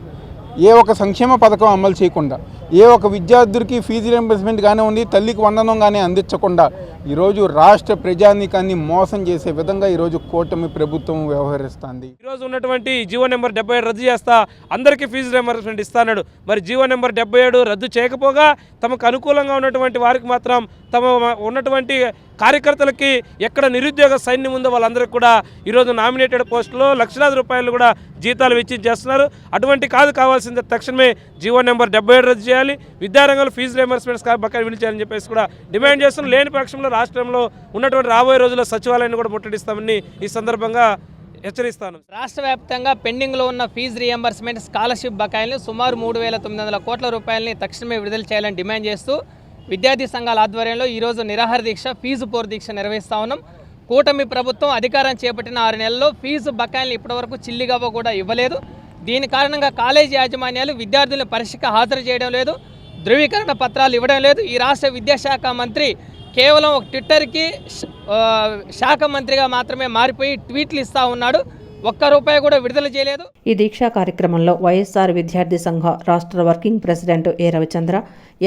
[SPEAKER 7] ఏ ఒక్క సంక్షేమ పథకం అమలు చేయకుండా, ఏ ఒక్క విద్యార్థులకి ఫీజు రియంబర్స్మెంట్ కానివ్వండి, తల్లికి వందనం కానీ అందించకుండా ఈరోజు రాష్ట్ర ప్రజానీకాన్ని మోసం చేసే విధంగా ఈరోజు కూటమి ప్రభుత్వం వ్యవహరిస్తుంది.
[SPEAKER 8] ఈరోజు ఉన్నటువంటి జీవో నెంబర్ 77 రద్దు చేస్తా, అందరికీ ఫీజు రియంబర్స్మెంట్ ఇస్తాడు. మరి జీవో నెంబర్ 77 రద్దు చేయకపోగా తమకు అనుకూలంగా ఉన్నటువంటి వారికి మాత్రం తమ ఉన్నటువంటి కార్యకర్తలకి ఎక్కడ నిరుద్యోగ సైన్యం ఉందో వాళ్ళందరికీ కూడా ఈరోజు నామినేటెడ్ పోస్టులో లక్షలాది రూపాయలు కూడా జీతాలు వెచ్చించి చేస్తున్నారు. అటువంటి కావాల్సిందే తక్షణమే జీవో నెంబర్ 77 రద్దు చేయాలి, విద్యారంగంలో ఫీజు రియంబర్స్మెంట్స్ బకాయిలు విడుదల చేయాలని చెప్పేసి కూడా డిమాండ్ చేస్తున్నాం. లేని పక్షంలో రాష్ట్రంలో ఉన్నటువంటి రాబోయే రోజుల్లో సచివాలయాన్ని కూడా ముట్టడిస్తామని ఈ సందర్భంగా హెచ్చరిస్తాను.
[SPEAKER 9] రాష్ట్ర వ్యాప్తంగా పెండింగ్లో ఉన్న ఫీజు రియంబర్స్మెంట్ స్కాలర్షిప్ బకాయిలను సుమారు 3,900 కోట్ల రూపాయలని తక్షణమే విడుదల చేయాలని డిమాండ్ చేస్తూ విద్యార్థి సంఘాల ఆధ్వర్యంలో ఈరోజు నిరాహార దీక్ష, ఫీజు పోరు దీక్ష నిర్వహిస్తూ ఉన్నాం. కూటమి ప్రభుత్వం అధికారం చేపట్టిన 6 నెలల్లో ఫీజు బకాయిలను ఇప్పటివరకు చిల్లిగవ్వ కూడా ఇవ్వలేదు. దీని కారణంగా కాలేజీ యాజమాన్యాలు విద్యార్థులను పరీక్షకు హాజరు చేయడం లేదు, ధృవీకరణ పత్రాలు ఇవ్వడం లేదు. ఈ రాష్ట్ర విద్యాశాఖ మంత్రి కేవలం ఒక ట్విట్టర్కి శాఖ మంత్రిగా మాత్రమే మారిపోయి ట్వీట్లు ఇస్తూ ఉన్నాడు. ₹1 కూడా విడుదల చేయలేదు.
[SPEAKER 2] ఈ దీక్షా కార్యక్రమంలో వైఎస్ఆర్ విద్యార్థి సంఘ రాష్ట్ర వర్కింగ్ ప్రెసిడెంట్ ఏ రవిచంద్ర,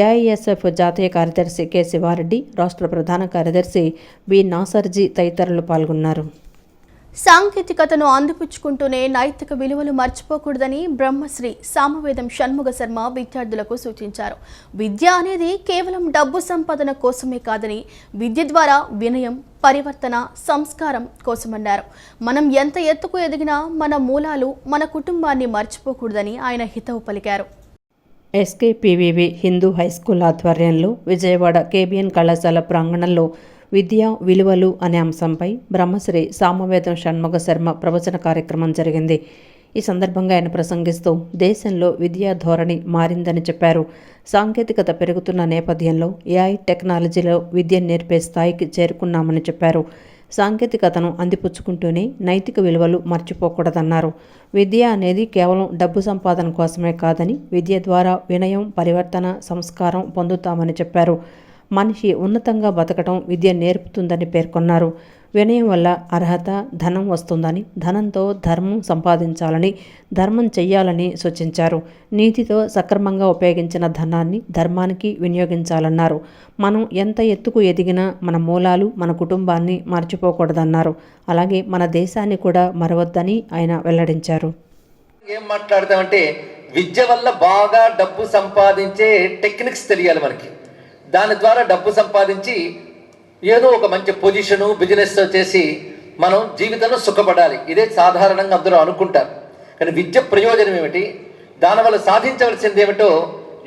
[SPEAKER 2] ఏఐఎస్ఎఫ్ జాతీయ కార్యదర్శి కె శివారెడ్డి, రాష్ట్ర ప్రధాన కార్యదర్శి బి నాసర్జీ తదితరులు పాల్గొన్నారు.
[SPEAKER 1] సాంకేతికతను అందిపుచ్చుకుంటూనే నైతిక విలువలు మర్చిపోకూడదని బ్రహ్మశ్రీ సామవేదం షణ్ముగ శర్మ విద్యార్థులకు సూచించారు. విద్య అనేది కేవలం డబ్బు సంపాదన కోసమే కాదని, విద్య ద్వారా వినయం, పరివర్తన, సంస్కారం కోసమన్నారు. మనం ఎంత ఎత్తుకు ఎదిగినా మన మూలాలు, మన కుటుంబాన్ని మర్చిపోకూడదని ఆయన హితవు పలికారు.
[SPEAKER 2] ఎస్కేపీవీవి హిందూ హైస్కూల్ ఆధ్వర్యంలో విజయవాడ కేబిఎన్ కళాశాల ప్రాంగణంలో విద్య విలువలు అనే అంశంపై బ్రహ్మశ్రీ సామవేదం షణ్ముగ శర్మ ప్రవచన కార్యక్రమం జరిగింది. ఈ సందర్భంగా ఆయన ప్రసంగిస్తూ దేశంలో విద్యా ధోరణి మారిందని చెప్పారు. సాంకేతికత పెరుగుతున్న నేపథ్యంలో ఏఐ టెక్నాలజీలో విద్య నేర్పే స్థాయికి చేరుకున్నామని చెప్పారు. సాంకేతికతను అందిపుచ్చుకుంటూనే నైతిక విలువలు మర్చిపోకూడదన్నారు. విద్య అనేది కేవలం డబ్బు సంపాదన కోసమే కాదని, విద్య ద్వారా వినయం, పరివర్తన, సంస్కారం పొందుతామని చెప్పారు. మనిషి ఉన్నతంగా బతకడం విద్య నేర్పుతుందని పేర్కొన్నారు. వినయం వల్ల అర్హత, ధనం వస్తుందని, ధనంతో ధర్మం సంపాదించాలని, ధర్మం చెయ్యాలని సూచించారు. నీతితో సక్రమంగా ఉపయోగించిన ధనాన్ని ధర్మానికి వినియోగించాలన్నారు. మనం ఎంత ఎత్తుకు ఎదిగినా మన మూలాలు, మన కుటుంబాన్ని మర్చిపోకూడదన్నారు. అలాగే మన దేశాన్ని కూడా మరవద్దని ఆయన వెల్లడించారు.
[SPEAKER 10] ఏం మాట్లాడతామంటే విద్య వల్ల బాగా డబ్బు సంపాదించే టెక్నిక్స్ తెలియాలి మనకి. దాని ద్వారా డబ్బు సంపాదించి ఏదో ఒక మంచి పొజిషను, బిజినెస్ చేసి మనం జీవితంలో సుఖపడాలి. ఇదే సాధారణంగా అందరూ అనుకుంటారు. కానీ విద్య ప్రయోజనం ఏమిటి, దానివల్ల సాధించవలసింది ఏమిటో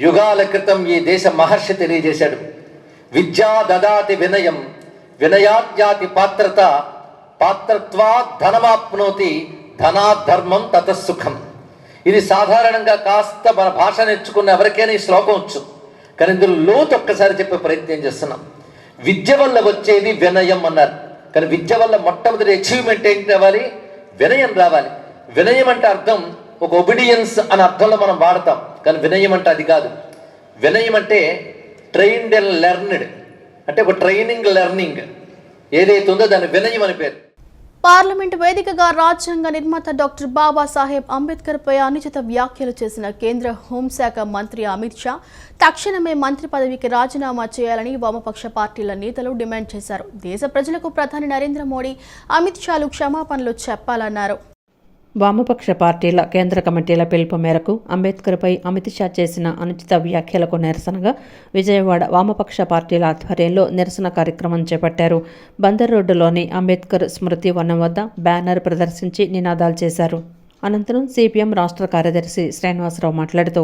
[SPEAKER 10] యుగాల క్రితం ఈ దేశ మహర్షి తెలియజేశాడు. విద్యా దదాతి వినయం, వినయాద్యాతి పాత్రత, పాత్రత్వా ధనమాప్నోతి, ధనాధర్మం తతసుఖం. ఇది సాధారణంగా కాస్త మన భాష నేర్చుకున్న ఎవరికైనా ఈ శ్లోకం వచ్చు. కానీ ఇందులో లోతు ఒక్కసారి చెప్పే ప్రయత్నం చేస్తున్నాం. విద్య వల్ల వచ్చేది వినయం అన్నారు. కానీ విద్య వల్ల మొట్టమొదటి అచీవ్మెంట్ ఏంటి రావాలి? వినయం రావాలి. వినయం అంటే అర్థం ఒక ఒబీడియన్స్ అనే అర్థంలో మనం వాడతాం. కానీ వినయం అంటే అది కాదు. వినయం అంటే ట్రైన్డ్ అండ్ లెర్న్డ్, అంటే ఒక ట్రైనింగ్ లెర్నింగ్ ఏదైతే ఉందో దాని వినయం అని పేరు.
[SPEAKER 1] పార్లమెంట్ వేదికగా రాజ్యాంగ నిర్మాత డాక్టర్ బాబాసాహెబ్ అంబేద్కర్ పై అనుచిత వ్యాఖ్యలు చేసిన కేంద్ర హోంశాఖ మంత్రి అమిత్ షా తక్షణమే మంత్రి పదవికి రాజీనామా చేయాలని వామపక్ష పార్టీల నేతలు డిమాండ్ చేశారు. దేశ ప్రజలకు ప్రధాని నరేంద్ర మోడీ, అమిత్ షాలు క్షమాపణలు చెప్పాలన్నారు.
[SPEAKER 2] వామపక్ష పార్టీల కేంద్ర కమిటీల పిలుపు మేరకు అంబేద్కర్పై అమిత్ షా చేసిన అనుచిత వ్యాఖ్యలకు నిరసనగా విజయవాడ వామపక్ష పార్టీల ఆధ్వర్యంలో నిరసన కార్యక్రమం చేపట్టారు. బందర్ రోడ్డులోని అంబేద్కర్ స్మృతి వనం వద్ద బ్యానర్ ప్రదర్శించి నినాదాలు చేశారు. అనంతరం సిపిఎం రాష్ట్ర కార్యదర్శి శ్రీనివాసరావు మాట్లాడుతూ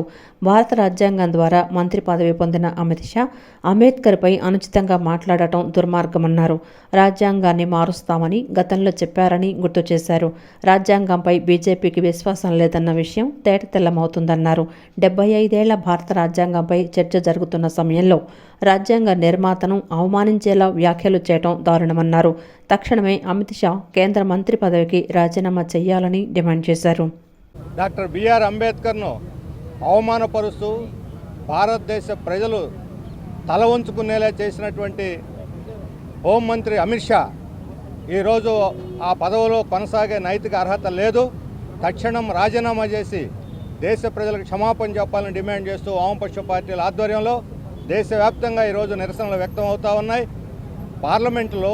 [SPEAKER 2] భారత రాజ్యాంగం ద్వారా మంత్రి పదవి పొందిన అమిత్ షా అంబేద్కర్పై అనుచితంగా మాట్లాడటం దుర్మార్గమన్నారు. రాజ్యాంగాన్ని మారుస్తామని గతంలో చెప్పారని గుర్తు చేశారు. రాజ్యాంగంపై బీజేపీకి విశ్వాసం లేదన్న విషయం తేటతెల్లమవుతుందన్నారు. 75 ఏళ్ల భారత రాజ్యాంగంపై చర్చ జరుగుతున్న సమయంలో రాజ్యాంగ నిర్మాతను అవమానించేలా వ్యాఖ్యలు చేయడం దారుణమన్నారు. తక్షణమే అమిత్ షా కేంద్ర మంత్రి పదవికి రాజీనామా చేయాలని డిమాండ్ చేశారు.
[SPEAKER 11] డాక్టర్ బిఆర్ అంబేద్కర్ను అవమానపరుస్తూ భారతదేశ ప్రజలు తల వంచుకునేలా చేసినటువంటి హోంమంత్రి అమిత్ షా ఈరోజు ఆ పదవిలో కొనసాగే నైతిక అర్హత లేదు. తక్షణం రాజీనామా చేసి దేశ ప్రజలకు క్షమాపణ చెప్పాలని డిమాండ్ చేస్తూ వామపక్ష పార్టీల ఆధ్వర్యంలో దేశవ్యాప్తంగా ఈరోజు నిరసనలు వ్యక్తం అవుతూ ఉన్నాయి. పార్లమెంటులో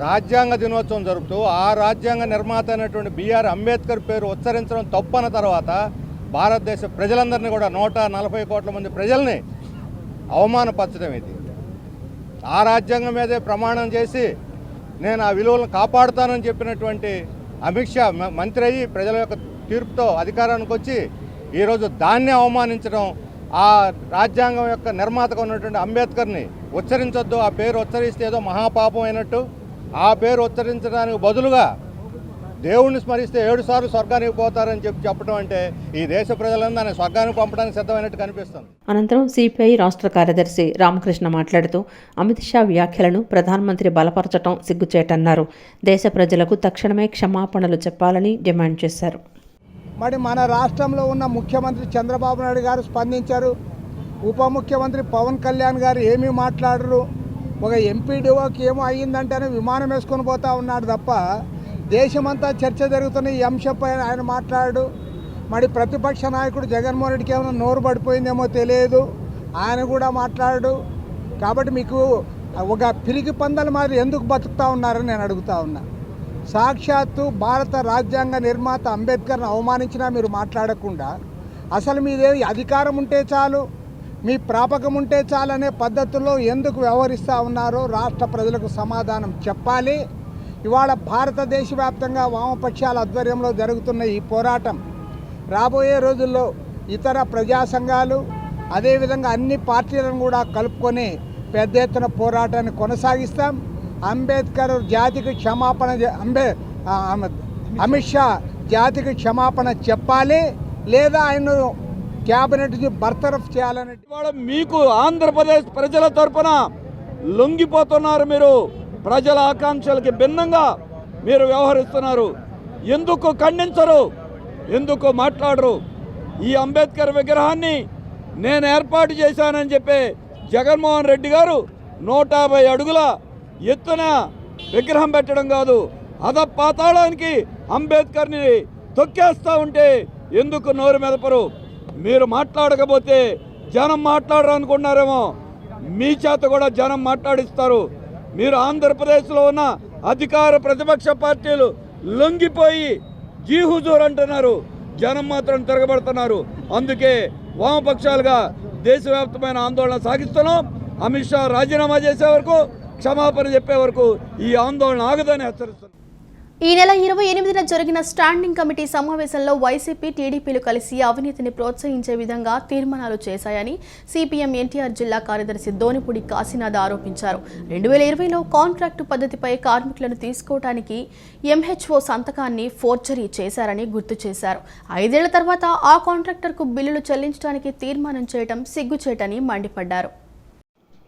[SPEAKER 11] రాజ్యాంగ దినోత్సవం జరుపుతూ ఆ రాజ్యాంగ నిర్మాత అయినటువంటి బిఆర్ అంబేద్కర్ పేరు ఉచ్చరించడం తప్పన్న తర్వాత భారతదేశ ప్రజలందరినీ కూడా 140 కోట్ల మంది ప్రజల్ని అవమానపరచడం ఇది. ఆ రాజ్యాంగం మీదే ప్రమాణం చేసి నేను ఆ విలువలను కాపాడుతానని చెప్పినటువంటి అమిత్ షా మంత్రి అయ్యి ప్రజల యొక్క తీర్పుతో అధికారానికి వచ్చి ఈరోజు దాన్ని అవమానించడం, ఆ రాజ్యాంగం యొక్క నిర్మాతగా ఉన్నటువంటి అంబేద్కర్ని ఉచ్చరించొద్దు, ఆ పేరు ఉచ్చరిస్తే ఏదో మహాపాపం అయినట్టు, ఆ పేరు ఉచ్చరించడానికి బదులుగా దేవుణ్ణి స్మరిస్తే 7 సార్లు స్వర్గానికి పోతారని చెప్పడం అంటే ఈ దేశ ప్రజలందరూ దాన్ని స్వర్గానికి పంపడానికి సిద్ధమైనట్టు కనిపిస్తుంది.
[SPEAKER 2] అనంతరం సిపిఐ రాష్ట్ర కార్యదర్శి రామకృష్ణ మాట్లాడుతూ అమిత్ షా వ్యాఖ్యలను ప్రధానమంత్రి బలపరచడం సిగ్గుచేటన్నారు. దేశ ప్రజలకు తక్షణమే క్షమాపణలు చెప్పాలని డిమాండ్ చేశారు.
[SPEAKER 5] మరి మన రాష్ట్రంలో ఉన్న ముఖ్యమంత్రి చంద్రబాబు నాయుడు గారు స్పందించారు. ఉప ముఖ్యమంత్రి పవన్ కళ్యాణ్ గారు ఏమీ మాట్లాడరు. ఒక ఎంపీడీఓకి ఏమో అయ్యిందంటేనే విమానం వేసుకొని పోతా ఉన్నాడు తప్ప దేశమంతా చర్చ జరుగుతున్న ఈ అంశంపై ఆయన మాట్లాడు. మరి ప్రతిపక్ష నాయకుడు జగన్మోహన్ రెడ్డికి ఏమైనా నోరు పడిపోయిందేమో తెలియదు, ఆయన కూడా మాట్లాడు. కాబట్టి మీకు ఒక పిరికి పందల మాదిరి ఎందుకు బతుకుతూ ఉన్నారని నేను అడుగుతా ఉన్నా. సాక్షాత్తు భారత రాజ్యాంగ నిర్మాత అంబేద్కర్ని అవమానించినా మీరు మాట్లాడకుండా అసలు మీదే అధికారం ఉంటే చాలు, మీ ప్రాపకం ఉంటే చాలు అనే పద్ధతుల్లో ఎందుకు వ్యవహరిస్తూ ఉన్నారో రాష్ట్ర ప్రజలకు సమాధానం చెప్పాలి. ఇవాళ భారతదేశ వ్యాప్తంగా వామపక్షాల ఆధ్వర్యంలో జరుగుతున్న ఈ పోరాటం రాబోయే రోజుల్లో ఇతర ప్రజా సంఘాలు అదేవిధంగా అన్ని పార్టీలను కూడా కలుపుకొని పెద్ద ఎత్తున పోరాటాన్ని కొనసాగిస్తాం. అంబేద్కర్ జాతికి క్షమాపణ అమిత్ షా జాతికి క్షమాపణ చెప్పాలి, లేదా ఆయన క్యాబినెట్ నుంచి బర్తరఫ్ చేయాలని.
[SPEAKER 7] మీకు ఆంధ్రప్రదేశ్ ప్రజల తరపున లొంగిపోతున్నారు. మీరు ప్రజల ఆకాంక్షలకి భిన్నంగా మీరు వ్యవహరిస్తున్నారు. ఎందుకు ఖండించరు? ఎందుకు మాట్లాడరు? ఈ అంబేద్కర్ విగ్రహాన్ని నేను ఏర్పాటు చేశానని చెప్పి జగన్మోహన్ రెడ్డి గారు 150 అడుగుల ఎత్తున విగ్రహం పెట్టడం కాదు, పాతాళానికి అంబేద్కర్ని తొక్కేస్తూ ఉంటే ఎందుకు నోరు మెదపరు? మీరు మాట్లాడకపోతే జనం మాట్లాడరు అనుకున్నారేమో, మీ చేత కూడా జనం మాట్లాడిస్తారు. మీరు ఆంధ్రప్రదేశ్లో ఉన్న అధికార ప్రతిపక్ష పార్టీలు లొంగిపోయి జీ హుజూర్ అంటున్నారు, జనం మాత్రం తిరగబడుతున్నారు. అందుకే వామపక్షాలుగా దేశవ్యాప్తమైన ఆందోళన సాగిస్తున్నాం. అమిత్ షా రాజీనామా చేసే వరకు, క్షమాపణ చెప్పే వరకు ఈ ఆందోళన ఆగదని హెచ్చరిస్తున్నారు.
[SPEAKER 1] ఈ నెల 28న జరిగిన స్టాండింగ్ కమిటీ సమావేశంలో వైసీపీ, టీడీపీలు కలిసి అవినీతిని ప్రోత్సహించే విధంగా తీర్మానాలు చేశాయని సిపిఎం ఎన్టీఆర్ జిల్లా కార్యదర్శి దోనిపూడి కాశీనాథ్ ఆరోపించారు. 2020లో కాంట్రాక్టు పద్ధతిపై కార్మికులను తీసుకోవడానికి ఎంహెచ్ఓ సంతకాన్ని ఫోర్జరీ చేశారని గుర్తు చేశారు. 5 ఏళ్ల తర్వాత ఆ కాంట్రాక్టర్కు బిల్లులు చెల్లించడానికి తీర్మానం చేయడం సిగ్గుచేటని మండిపడ్డారు.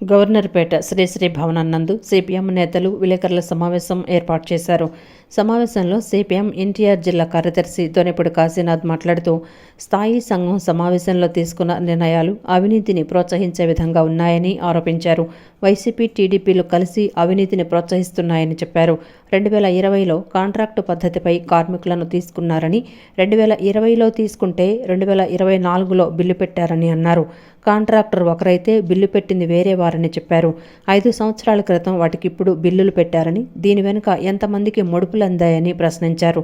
[SPEAKER 2] గవర్నర్పేట శ్రీశ్రీ భవనం నందు సిపిఎం నేతలు విలేకరుల సమావేశం ఏర్పాటు చేశారు. సమావేశంలో సిపిఎం ఎన్టీఆర్ జిల్లా కార్యదర్శి దొనిపూడి కాశీనాథ్ మాట్లాడుతూ స్థాయి సంఘం సమావేశంలో తీసుకున్న నిర్ణయాలు అవినీతిని ప్రోత్సహించే విధంగా ఉన్నాయని ఆరోపించారు. వైసీపీ, టీడీపీలు కలిసి అవినీతిని ప్రోత్సహిస్తున్నాయని చెప్పారు. 2020లో కాంట్రాక్టు పద్ధతిపై కార్మికులను తీసుకున్నారని, 2020లో తీసుకుంటే 2024లో బిల్లు పెట్టారని అన్నారు. కాంట్రాక్టర్ ఒకరైతే బిల్లు పెట్టింది వేరే వారని చెప్పారు. 5 సంవత్సరాల క్రితం వాటికిప్పుడు బిల్లులు పెట్టారని, దీని వెనుక ఎంతమందికి ముడుపులు అందాయని ప్రశ్నించారు.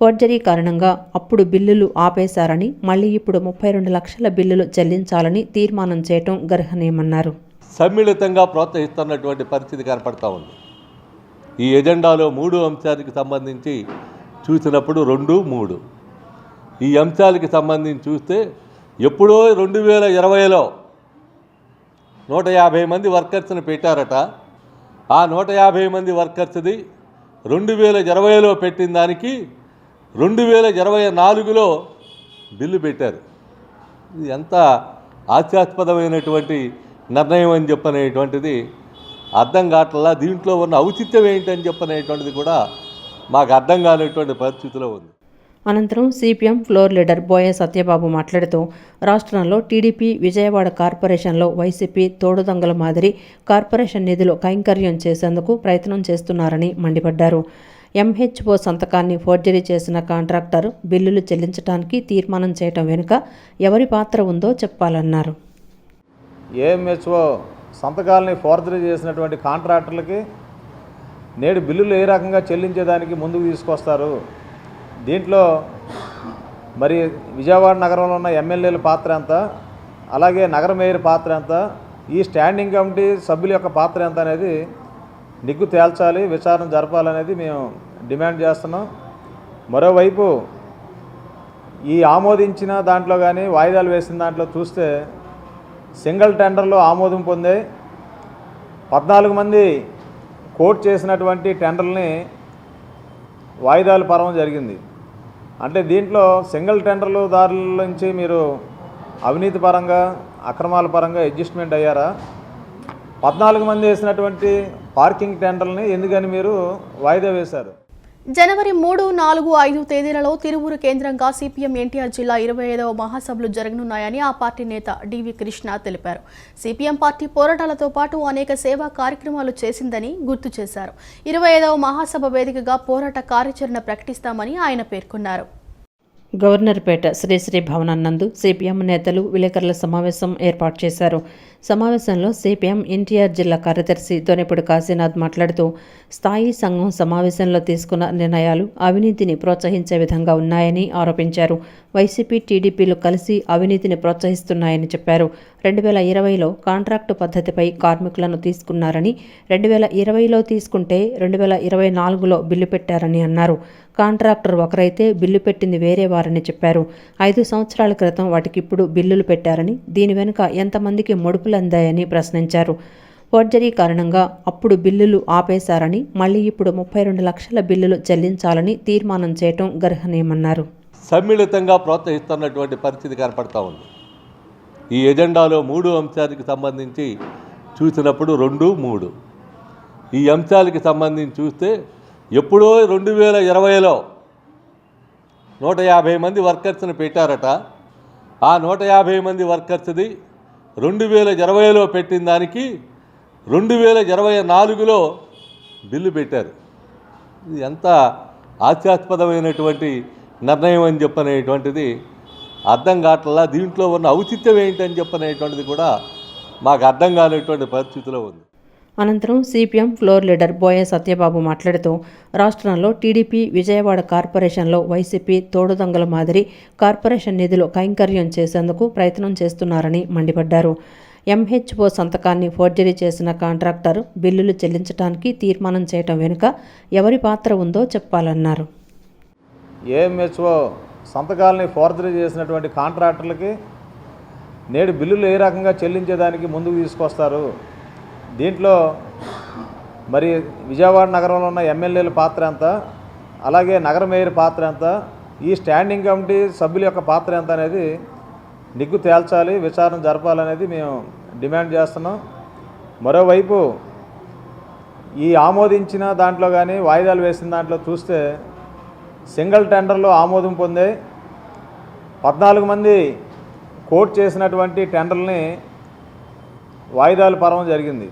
[SPEAKER 2] ఫోర్జరీ కారణంగా అప్పుడు బిల్లులు ఆపేశారని, మళ్లీ ఇప్పుడు 32 లక్షల బిల్లులు చెల్లించాలని తీర్మానం చేయటం గర్హనీయమన్నారు.
[SPEAKER 12] సమ్మిళితంగా ప్రోత్సహిస్తున్నటువంటి పరిస్థితి కనపడతా ఉంది. ఈ ఎజెండాలో 3 అంశాలకు సంబంధించి చూసినప్పుడు 2, 3 ఈ అంశాలకి సంబంధించి చూస్తే ఎప్పుడో 2020లో 150 మంది వర్కర్స్ని పెట్టారట. ఆ 150 మంది వర్కర్స్ది 2020లో పెట్టిన దానికి 2024లో బిల్లు పెట్టారు. ఇది ఎంత హాస్యాస్పదమైనటువంటి నిర్ణయం అని చెప్పనేటువంటిది అర్థం కావట్లా. దీంట్లో ఉన్న ఔచిత్యం ఏంటని చెప్పనేటువంటిది కూడా మాకు అర్థం కానిటువంటి పరిస్థితిలో ఉంది.
[SPEAKER 2] అనంతరం సిపిఎం ఫ్లోర్ లీడర్ బోయ సత్యబాబు మాట్లాడుతూ రాష్ట్రంలో టీడీపీ, విజయవాడ కార్పొరేషన్లో వైసీపీ తోడుదొంగల మాదిరి కార్పొరేషన్ నిధులు కైంకర్యం చేసేందుకు ప్రయత్నం చేస్తున్నారని మండిపడ్డారు. ఎంహెచ్ఓ సంతకాన్ని ఫోర్జరీ చేసిన కాంట్రాక్టర్ బిల్లులు చెల్లించడానికి తీర్మానం చేయటం వెనుక ఎవరి పాత్ర ఉందో చెప్పాలన్నారు.
[SPEAKER 13] ఎంహెచ్ఓ సంతకాలని ఫోర్జరీ చేసినటువంటి కాంట్రాక్టర్లకి నేడు బిల్లులు ఏ రకంగా చెల్లించేదానికి ముందుకు తీసుకొస్తారు? దీంట్లో మరి విజయవాడ నగరంలో ఉన్న ఎమ్మెల్యేల పాత్ర ఎంత, అలాగే నగర మేయర్ పాత్ర ఎంత, ఈ స్టాండింగ్ కమిటీ సభ్యుల యొక్క పాత్ర ఎంత అనేది నిగ్గు తేల్చాలి, విచారణ జరపాలనేది మేము డిమాండ్ చేస్తున్నాం. మరోవైపు ఈ ఆమోదించిన దాంట్లో కానీ వాయిదాలు వేసిన దాంట్లో చూస్తే సింగిల్ టెండర్లో ఆమోదం పొందే 14 మంది కోట్ చేసినటువంటి టెండర్లని వాయిదాలు పరవం జరిగింది. అంటే దీంట్లో సింగిల్ టెండర్లు దారుల నుంచి మీరు అవినీతి పరంగా అక్రమాల పరంగా అడ్జస్ట్మెంట్ అయ్యారా? 14 మంది వేసినటువంటి పార్కింగ్ టెండర్లని ఎందుకని మీరు వాయిదా వేశారు?
[SPEAKER 1] జనవరి 3, 4, 5 తేదీలలో తిరువూరు కేంద్రంగా సిపిఎం ఎన్టీఆర్ జిల్లా 25వ మహాసభలు జరగనున్నాయని ఆ పార్టీ నేత డివి కృష్ణ తెలిపారు. సిపిఎం పార్టీ పోరాటాలతో పాటు అనేక సేవా కార్యక్రమాలు చేసిందని గుర్తు చేశారు. 25వ మహాసభ వేదికగా పోరాట కార్యాచరణ ప్రకటిస్తామని ఆయన పేర్కొన్నారు.
[SPEAKER 2] గవర్నర్పేట శ్రీశ్రీ భవనం నందు సిపిఎం నేతలు విలేకరుల సమావేశం ఏర్పాటు చేశారు. సమావేశంలో సిపిఎం ఎన్టీఆర్ జిల్లా కార్యదర్శి దొనెపూడి కాశీనాథ్ మాట్లాడుతూ స్థాయి సంఘం సమావేశంలో తీసుకున్న నిర్ణయాలు అవినీతిని ప్రోత్సహించే విధంగా ఉన్నాయని ఆరోపించారు. వైసీపీ, టీడీపీలు కలిసి అవినీతిని ప్రోత్సహిస్తున్నాయని చెప్పారు. 2020లో కాంట్రాక్టు పద్ధతిపై కార్మికులను తీసుకున్నారని, 2020లో తీసుకుంటే 2024లో బిల్లు పెట్టారని అన్నారు. కాంట్రాక్టర్ ఒకరైతే బిల్లు పెట్టింది వేరే వారని చెప్పారు. 5 సంవత్సరాల క్రితం వాటికిప్పుడు బిల్లులు పెట్టారని, దీని వెనుక ఎంతమందికి ముడుపులు అందాయని ప్రశ్నించారు. ఫోర్జరీ కారణంగా అప్పుడు బిల్లులు ఆపేశారని, మళ్లీ ఇప్పుడు 32 లక్షల బిల్లులు చెల్లించాలని తీర్మానం చేయటం గర్హనీయమన్నారు.
[SPEAKER 12] సమ్మిళితంగా ప్రోత్సహిస్తున్నటువంటి పరిస్థితి కనపడతా ఉంది. ఈ ఎజెండాలో 3 అంశాలకు సంబంధించి చూసినప్పుడు 2, 3 ఈ అంశాలకి సంబంధించి చూస్తే ఎప్పుడో 2020లో 150 మంది వర్కర్స్ని పెట్టారట. ఆ 150 మంది వర్కర్స్ది 2020లో పెట్టిన దానికి 2024లో బిల్లు పెట్టారు. ఇది ఎంత హాస్యాస్పదమైనటువంటి నిర్ణయం అని చెప్పనేటువంటిది అర్థం కావట్లా. దీంట్లో ఉన్న ఔచిత్యం ఏంటని చెప్పనేటువంటిది కూడా మాకు అర్థం కానిటువంటి పరిస్థితిలో ఉంది.
[SPEAKER 2] అనంతరం సిపిఎం ఫ్లోర్ లీడర్ బోయ సత్యబాబు మాట్లాడుతూ రాష్ట్రంలో టీడీపీ, విజయవాడ కార్పొరేషన్లో వైసీపీ తోడుదొంగల మాదిరి కార్పొరేషన్ నిధులు కైంకర్యం చేసేందుకు ప్రయత్నం చేస్తున్నారని మండిపడ్డారు. ఎంహెచ్ఓ సంతకాన్ని ఫోర్జరీ చేసిన కాంట్రాక్టర్ బిల్లులు చెల్లించడానికి తీర్మానం చేయటం వెనుక ఎవరి పాత్ర ఉందో చెప్పాలన్నారు.
[SPEAKER 13] ఏఎంహెచ్ఓ సంతకాలని ఫోర్జరీ చేసినటువంటి కాంట్రాక్టర్లకి నేడు బిల్లులు ఏ రకంగా చెల్లించేదానికి ముందుకు తీసుకొస్తారు? దీంట్లో మరి విజయవాడ నగరంలో ఉన్న ఎమ్మెల్యేల పాత్ర ఎంత, అలాగే నగర మేయర్ పాత్ర ఎంత, ఈ స్టాండింగ్ కమిటీ సభ్యుల యొక్క పాత్ర ఎంత అనేది నిగ్గు తేల్చాలి, విచారణ జరపాలనేది మేము డిమాండ్ చేస్తున్నాం. మరోవైపు ఈ ఆమోదించిన దాంట్లో కానీ వాయిదాలు వేసిన దాంట్లో చూస్తే సింగిల్ టెండర్లో ఆమోదం పొందే 14 మంది కోట్ చేసినటువంటి టెండర్లని వాయిదాలు పరవం జరిగింది.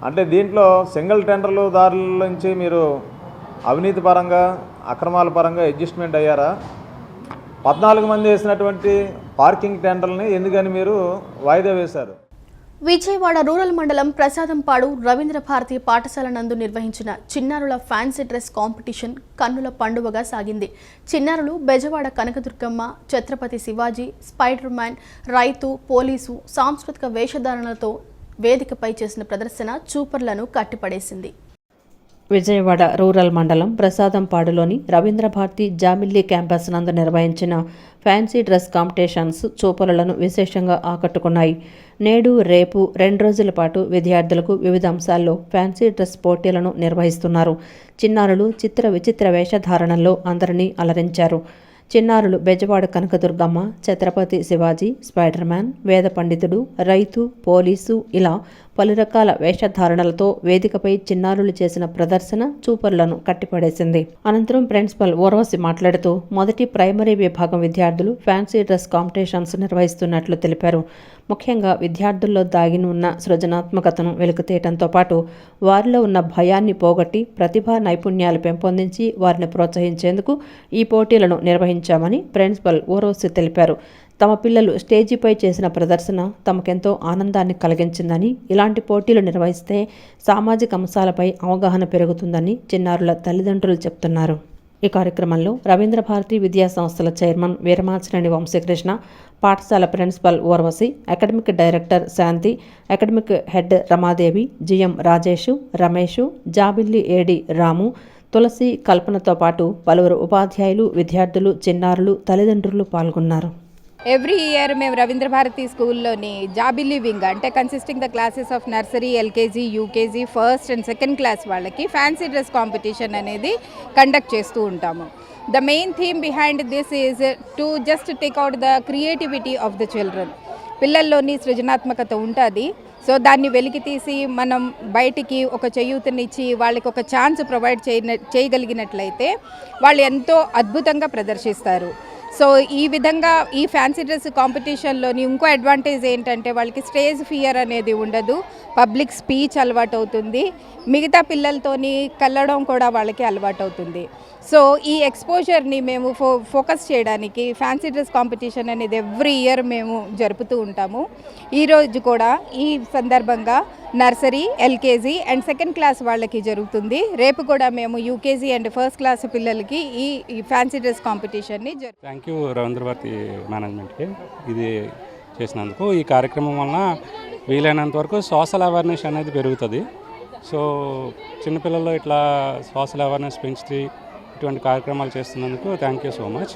[SPEAKER 13] అంటే దీంట్లో సింగిల్ టెండర్లు దారుల నుంచి మీరు అవినీతి పరంగా అక్రమాల పరంగా అడ్జస్ట్మెంట్ అయ్యారా? 14 మంది వేసినటువంటి పార్కింగ్ టెండర్లని ఎందుకని మీరు వాయిదా వేశారు?
[SPEAKER 1] విజయవాడ రూరల్ మండలం ప్రసాదంపాడు రవీంద్ర భారతి పాఠశాల నందు నిర్వహించిన చిన్నారుల ఫ్యాన్సీ డ్రెస్ కాంపిటీషన్ కన్నుల పండువగా సాగింది. చిన్నారులు బెజవాడ కనకదుర్గమ్మ, ఛత్రపతి శివాజీ, స్పైడర్ మ్యాన్, రైతు, పోలీసు సాంస్కృతిక వేషధారణలతో వేదికపై చేసిన ప్రదర్శన చూపర్లను కట్టిపడేసింది.
[SPEAKER 2] విజయవాడ రూరల్ మండలం ప్రసాదంపాడులోని రవీంద్ర భారతి జామిల్లీ క్యాంపస్ నందు నిర్వహించిన ఫ్యాన్సీ డ్రెస్ కాంపిటీషన్స్ చూపరులను విశేషంగా ఆకట్టుకున్నాయి. నేడు, రేపు 2 రోజుల పాటు విద్యార్థులకు వివిధ అంశాల్లో ఫ్యాన్సీ డ్రెస్ పోటీలను నిర్వహిస్తున్నారు. చిన్నారులు చిత్ర విచిత్ర వేషధారణల్లో అందరినీ అలరించారు. చిన్నారులు బెజవాడ కనకదుర్గమ్మ, ఛత్రపతి శివాజీ, స్పైడర్ మ్యాన్, వేద పండితుడు, రైతు, పోలీసు ఇలా పలు రకాల వేషధారణలతో వేదికపై చిన్నారులు చేసిన ప్రదర్శన చూపరులను కట్టిపడేసింది. అనంతరం ప్రిన్సిపల్ ఊర్వశి మాట్లాడుతూ మొదటి ప్రైమరీ విభాగం విద్యార్థులు ఫ్యాన్సీ డ్రెస్ కాంపిటీషన్స్ నిర్వహిస్తున్నట్లు తెలిపారు. ముఖ్యంగా విద్యార్థుల్లో దాగి ఉన్న సృజనాత్మకతను వెలికితీయడంతో పాటు వారిలో ఉన్న భయాన్ని పోగొట్టి ప్రతిభా నైపుణ్యాలు పెంపొందించి వారిని ప్రోత్సహించేందుకు ఈ పోటీలను నిర్వహించామని ప్రిన్సిపల్ ఊర్వశి తెలిపారు. తమ పిల్లలు స్టేజీపై చేసిన ప్రదర్శన తమకెంతో ఆనందాన్ని కలిగించిందని, ఇలాంటి పోటీలు నిర్వహిస్తే సామాజిక అంశాలపై అవగాహన పెరుగుతుందని చిన్నారుల తల్లిదండ్రులు చెప్తున్నారు. ఈ కార్యక్రమంలో రవీంద్ర భారతి విద్యా సంస్థల చైర్మన్ వీరమాచినేని వంశీకృష్ణ, పాఠశాల principal Urvashi, academic director Shanti, academic head Ramadevi, GM Rajesh, Ramesh, Jabilli AD రాము, తులసి, కల్పనతో పాటు పలువురు ఉపాధ్యాయులు, విద్యార్థులు, చిన్నారులు, తల్లిదండ్రులు పాల్గొన్నారు.
[SPEAKER 14] ఎవ్రీ ఇయర్ మేము రవీంద్ర భారతి స్కూల్లోని జాబిల్లి వింగ్ అంటే consisting the classes of nursery, LKG, UKG, first and second class వాళ్ళకి ఫ్యాన్సీ డ్రెస్ కాంపిటీషన్ అనేది కండక్ట్ చేస్తూ ఉంటాము. The main theme behind this is to just take out the creativity of the children. పిల్లల్లోని సృజనాత్మకత ఉంటుంది. So దాన్ని వెలికి తీసి మనం బయటికి ఒక చేయూతనిచ్చి వాళ్ళకి ఒక ఛాన్స్ ప్రొవైడ్ చేయగలిగినట్లయితే వాళ్ళు ఎంతో అద్భుతంగా ప్రదర్శిస్తారు. సో ఈ విధంగా ఈ ఫ్యాన్సీ డ్రెస్ కాంపిటీషన్లోని ఇంకో అడ్వాంటేజ్ ఏంటంటే వాళ్ళకి స్టేజ్ ఫియర్ అనేది ఉండదు, పబ్లిక్ స్పీచ్ అలవాటు అవుతుంది, మిగతా పిల్లలతోని కలవడం కూడా వాళ్ళకి అలవాటు అవుతుంది. సో ఈ ఎక్స్పోజర్ని మేము ఫోకస్ చేయడానికి ఫ్యాన్సీ డ్రెస్ కాంపిటీషన్ అనేది ఎవ్రీ ఇయర్ మేము జరుపుతూ ఉంటాము. ఈరోజు కూడా ఈ సందర్భంగా nursery, LKG and second class వాళ్ళకి జరుగుతుంది. రేపు కూడా మేము యూకేజీ అండ్ ఫస్ట్ క్లాస్ పిల్లలకి ఈ ఫ్యాన్సీ డ్రెస్ కాంపిటీషన్ని
[SPEAKER 15] థ్యాంక్ యూ రవీంద్ర భారతి మేనేజ్మెంట్కి ఇది చేసినందుకు. ఈ కార్యక్రమం వలన వీలైనంత వరకు సోషల్ అవేర్నెస్ అనేది పెరుగుతుంది. సో చిన్నపిల్లల్లో ఇట్లా సోషల్ అవేర్నెస్ పెంచుతూ ఇటువంటి కార్యక్రమాలు చేస్తున్నందుకు థ్యాంక్ యూ సో మచ్.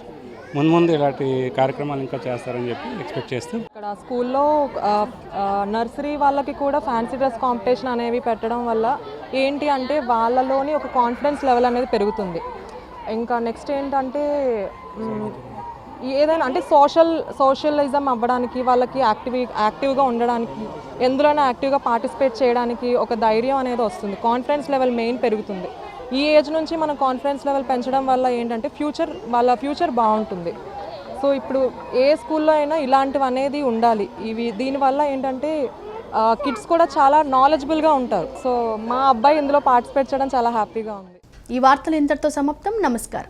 [SPEAKER 15] ముందు ఇలాంటి కార్యక్రమాలు ఇంకా చేస్తారని చెప్పి ఎక్స్పెక్ట్ చేస్తూ
[SPEAKER 16] ఇక్కడ స్కూల్లో నర్సరీ వాళ్ళకి కూడా ఫ్యాన్సీ డ్రెస్ కాంపిటీషన్ అనేవి పెట్టడం వల్ల ఏంటి అంటే వాళ్ళలోని ఒక కాన్ఫిడెన్స్ లెవెల్ అనేది పెరుగుతుంది. ఇంకా నెక్స్ట్ ఏంటంటే ఏదైనా అంటే సోషలిజం అవ్వడానికి, వాళ్ళకి యాక్టివ్గా ఉండడానికి, ఎందులోనే యాక్టివ్గా పార్టిసిపేట్ చేయడానికి ఒక ధైర్యం అనేది వస్తుంది. కాన్ఫిడెన్స్ లెవెల్ మెయిన్ పెరుగుతుంది. ఈ ఏజ్ నుంచి మనం కాన్ఫిడెన్స్ లెవెల్ పెంచడం వల్ల ఏంటంటే వాళ్ళ ఫ్యూచర్ బాగుంటుంది. సో ఇప్పుడు ఏ స్కూల్లో అయినా ఇలాంటివి అనేది ఉండాలి. దీనివల్ల ఏంటంటే కిడ్స్ కూడా చాలా నాలెడ్జబుల్గా ఉంటారు. సో మా అబ్బాయి ఇందులో పార్టిసిపేట్ చేయడం చాలా హ్యాపీగా ఉంది.
[SPEAKER 1] ఈ వార్తలు ఇంతటితో సమాప్తం. నమస్కారం.